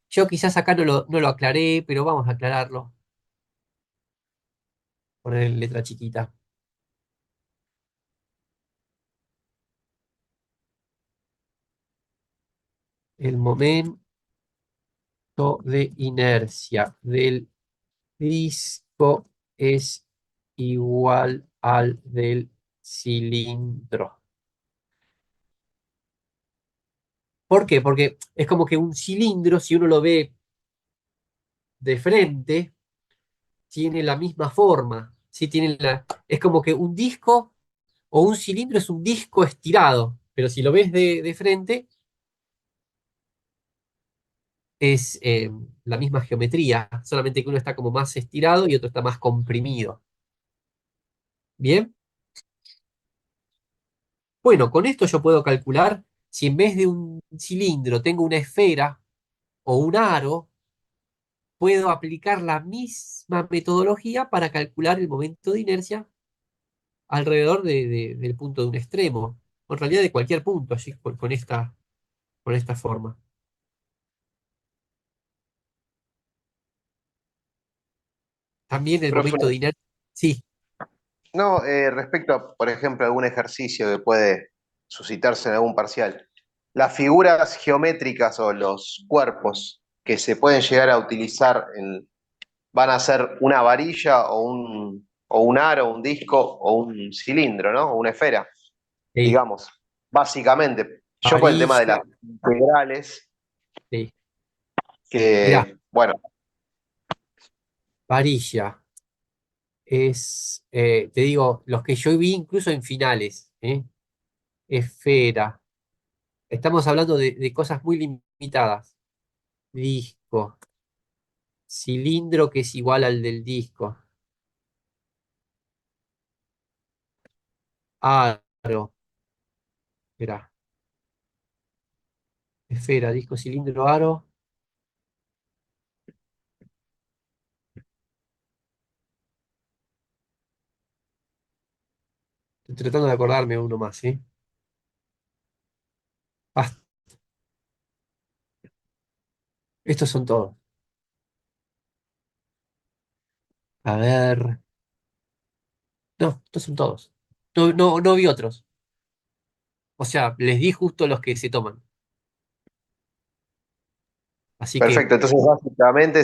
Yo quizás acá no lo aclaré, pero vamos a aclararlo. Poner letra chiquita. El momento de inercia del disco es igual al del cilindro. ¿Por qué? Porque es como que un cilindro, si uno lo ve de frente, tiene la misma forma. ¿Sí? Es como que un disco o un cilindro es un disco estirado, pero si lo ves de frente, es la misma geometría, solamente que uno está como más estirado y otro está más comprimido. ¿Bien? Bueno, con esto yo puedo calcular si en vez de un cilindro tengo una esfera o un aro, puedo aplicar la misma metodología para calcular el momento de inercia alrededor del punto de un extremo, o en realidad de cualquier punto, así con esta forma. También el Profe, momento de inercia, sí, no, respecto a, por ejemplo, algún ejercicio que puede suscitarse en algún parcial, las figuras geométricas o los cuerpos que se pueden llegar a utilizar van a ser una varilla o un aro, un disco o un cilindro, ¿no? O una esfera, sí, digamos. Básicamente, yo por el tema de las varilla, integrales, sí. Mirá, que, bueno, varilla. te digo, los que yo vi incluso en finales, ¿eh? Esfera. Estamos hablando de cosas muy limitadas. Disco. Cilindro que es igual al del disco. Aro. Espera. Esfera, disco, cilindro, aro. Estoy tratando de acordarme uno más, ¿eh? Ah, estos son todos. A ver. No, estos son todos. No, no, no vi otros. O sea, les di justo los que se toman. Así que, Perfecto, entonces básicamente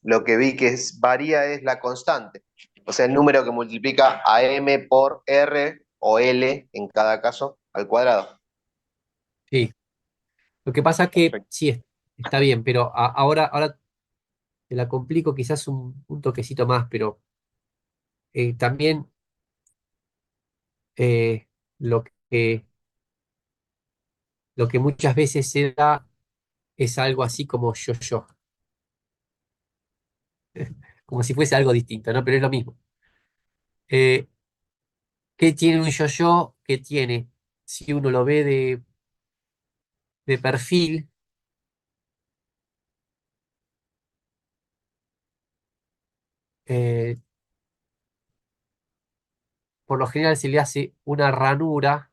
lo que vi varía es la constante, o sea, el número que multiplica a m por r o l en cada caso al cuadrado. sí. Lo que pasa que Perfecto. sí, está bien, pero ahora te la complico quizás un toquecito más, pero también eh, lo que, lo que muchas veces se da es algo así como yo, como si fuese algo distinto, ¿no? Pero es lo mismo. Eh, ¿Qué tiene un yo-yo? ¿Qué tiene? Si uno lo ve de perfil, eh, por lo general se le hace una ranura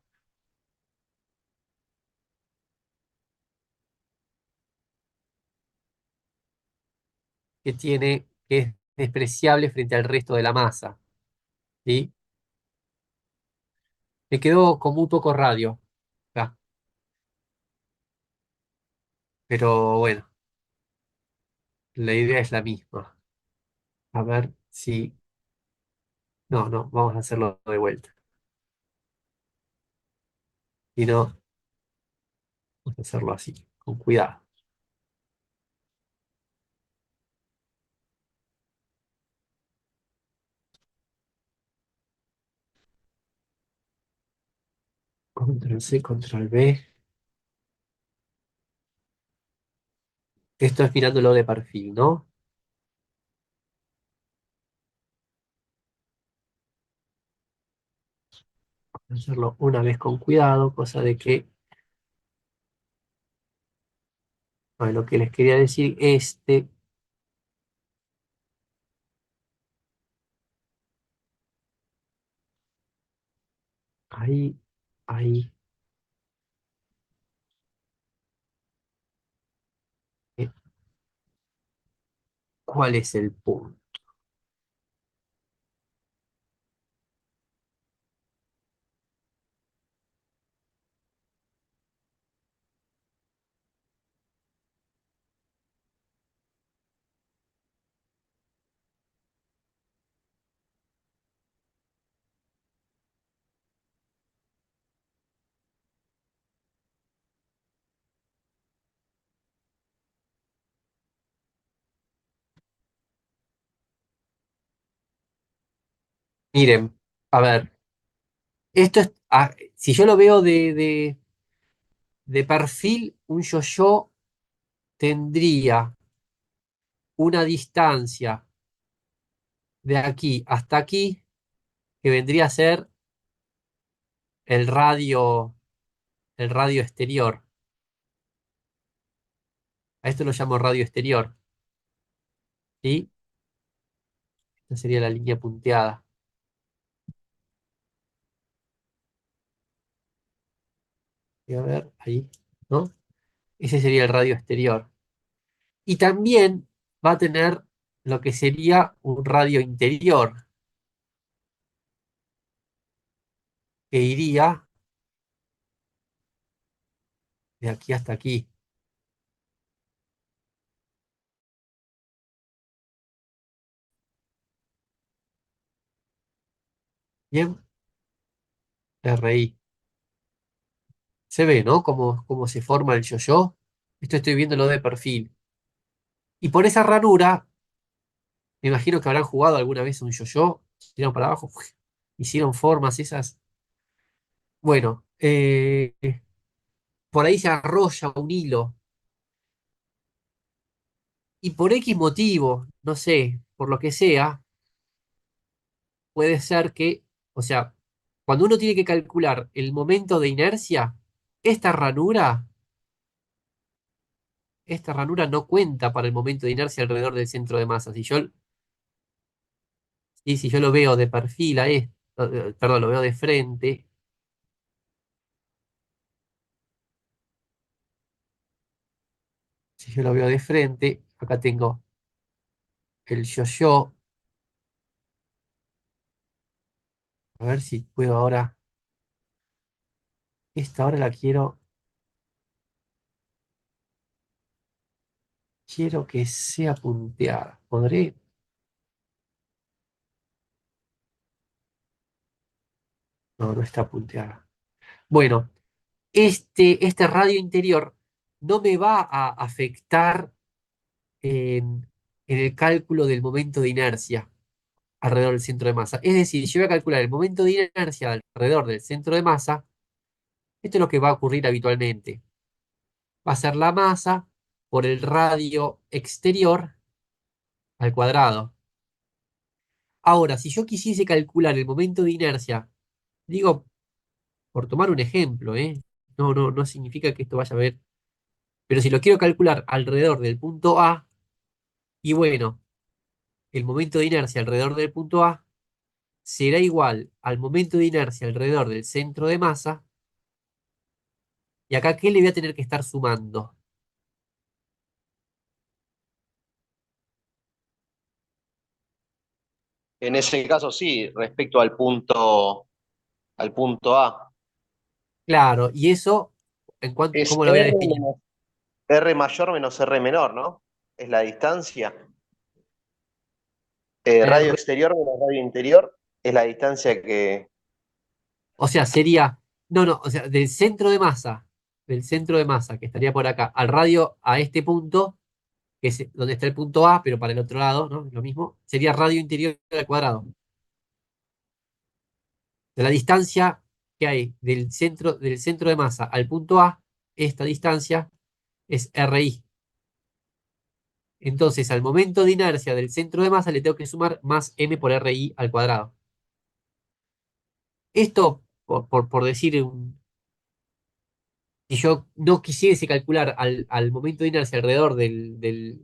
que es despreciable frente al resto de la masa, ¿sí? Me quedó como un poco radio, acá, pero bueno, la idea es la misma. A ver si... No, no, vamos a hacerlo de vuelta. Y no, vamos a hacerlo así, con cuidado. Control C, control V. Esto es mirándolo de perfil, ¿no? Vamos a hacerlo una vez con cuidado, cosa de que, bueno, lo que les quería decir, ahí, ahí, eh, ¿cuál es el punto? Miren, a ver, esto es, si yo lo veo de perfil, un yo-yo tendría una distancia de aquí hasta aquí, que vendría a ser el radio, el radio exterior. A esto lo llamo radio exterior, ¿sí? Esta sería la línea punteada. Y a ver, ahí, ¿no? Ese sería el radio exterior. Y también va a tener lo que sería un radio interior, que iría de aquí hasta aquí. Bien, RI. Se ve, ¿no? Cómo se forma el yo-yo. Esto estoy viéndolo de perfil. Y por esa ranura Me imagino que habrán jugado alguna vez un yo-yo, tiraron para abajo, hicieron formas esas. Bueno, por ahí se arrolla un hilo y por X motivo, no sé, por lo que sea, puede ser que, o sea, cuando uno tiene que calcular el momento de inercia, esta ranura, esta ranura no cuenta para el momento de inercia alrededor del centro de masa. Si yo lo veo de perfil a esto, perdón, lo veo de frente, si yo lo veo de frente, acá tengo el yo-yo, a ver si puedo ahora, esta ahora la quiero que sea punteada. ¿Podré? No, no está punteada. Bueno, este radio interior no me va a afectar en el cálculo del momento de inercia alrededor del centro de masa. Es decir, si yo voy a calcular el momento de inercia alrededor del centro de masa, esto es lo que va a ocurrir habitualmente. Va a ser la masa por el radio exterior al cuadrado. Ahora, si yo quisiese calcular el momento de inercia, digo, por tomar un ejemplo, ¿eh? No significa que esto vaya a ver, pero si lo quiero calcular alrededor del punto A, y bueno, el momento de inercia alrededor del punto A será igual al momento de inercia alrededor del centro de masa, y acá, ¿qué le voy a tener que estar sumando? En ese caso sí, respecto al punto A. Claro, y eso, Es ¿cómo lo voy a definir? R mayor menos R menor, ¿no? Es la distancia. Radio R, exterior menos radio interior es la distancia que... o sea, sería, no, o sea, del centro de masa, que estaría por acá, al radio a este punto, que es donde está el punto A, pero para el otro lado, ¿no? Lo mismo, sería radio interior al cuadrado. De la distancia que hay del centro de masa al punto A, esta distancia es RI. Entonces, al momento de inercia del centro de masa le tengo que sumar más m por RI al cuadrado. Esto, por decir, si yo no quisiese calcular al momento de inercia alrededor de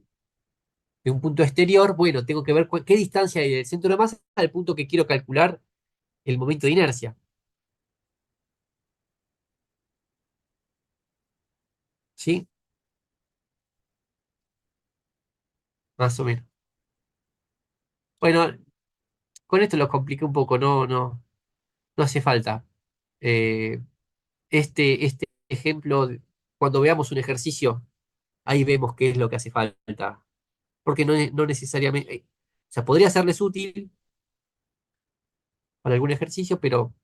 un punto exterior, bueno, tengo que ver qué distancia hay del centro de masa al punto que quiero calcular el momento de inercia. ¿Sí? Más o menos. Bueno, con esto lo compliqué un poco, no hace falta. Eh, este ejemplo, cuando veamos un ejercicio, ahí vemos qué es lo que hace falta. Porque no necesariamente, o sea, podría serles útil para algún ejercicio, pero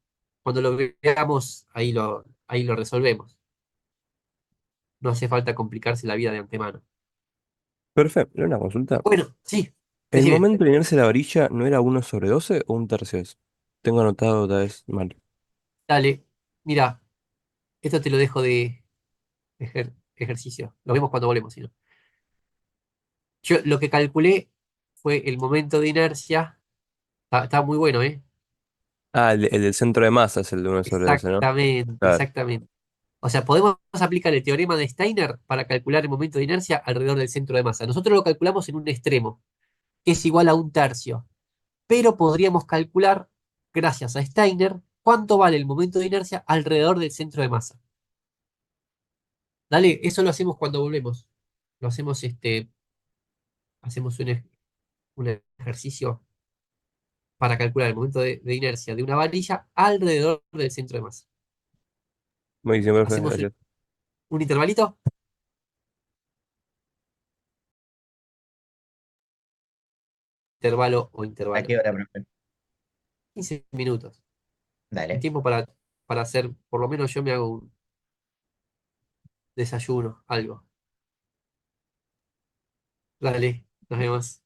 cuando lo veamos, ahí lo resolvemos. No hace falta complicarse la vida de antemano. Perfecto, una consulta. Bueno, sí, ¿El decime, momento de inercia de la varilla no era 1/12 o 1/3? Tengo anotado otra vez mal. dale, mira, esto te lo dejo de ejercicio. Lo vemos cuando volvemos, si no. Yo lo que calculé fue el momento de inercia. Está muy bueno, ¿eh? Ah, el del centro de masa es el de 1/12, ¿no? Exactamente, Claro. exactamente. O sea, podemos aplicar el teorema de Steiner para calcular el momento de inercia alrededor del centro de masa. Nosotros lo calculamos en un extremo, que es igual a un tercio. Pero podríamos calcular, gracias a Steiner, cuánto vale el momento de inercia alrededor del centro de masa. Dale, eso lo hacemos cuando volvemos. Lo hacemos, hacemos un ejercicio para calcular el momento de inercia de una varilla alrededor del centro de masa. Muy bien, profe, Hacemos un, gracias. un intervalito, intervalo o ¿A intervalo. qué hora, profe? 15 minutos. Un Dale. tiempo para hacer, por lo menos yo me hago un desayuno, algo. Dale, nos vemos.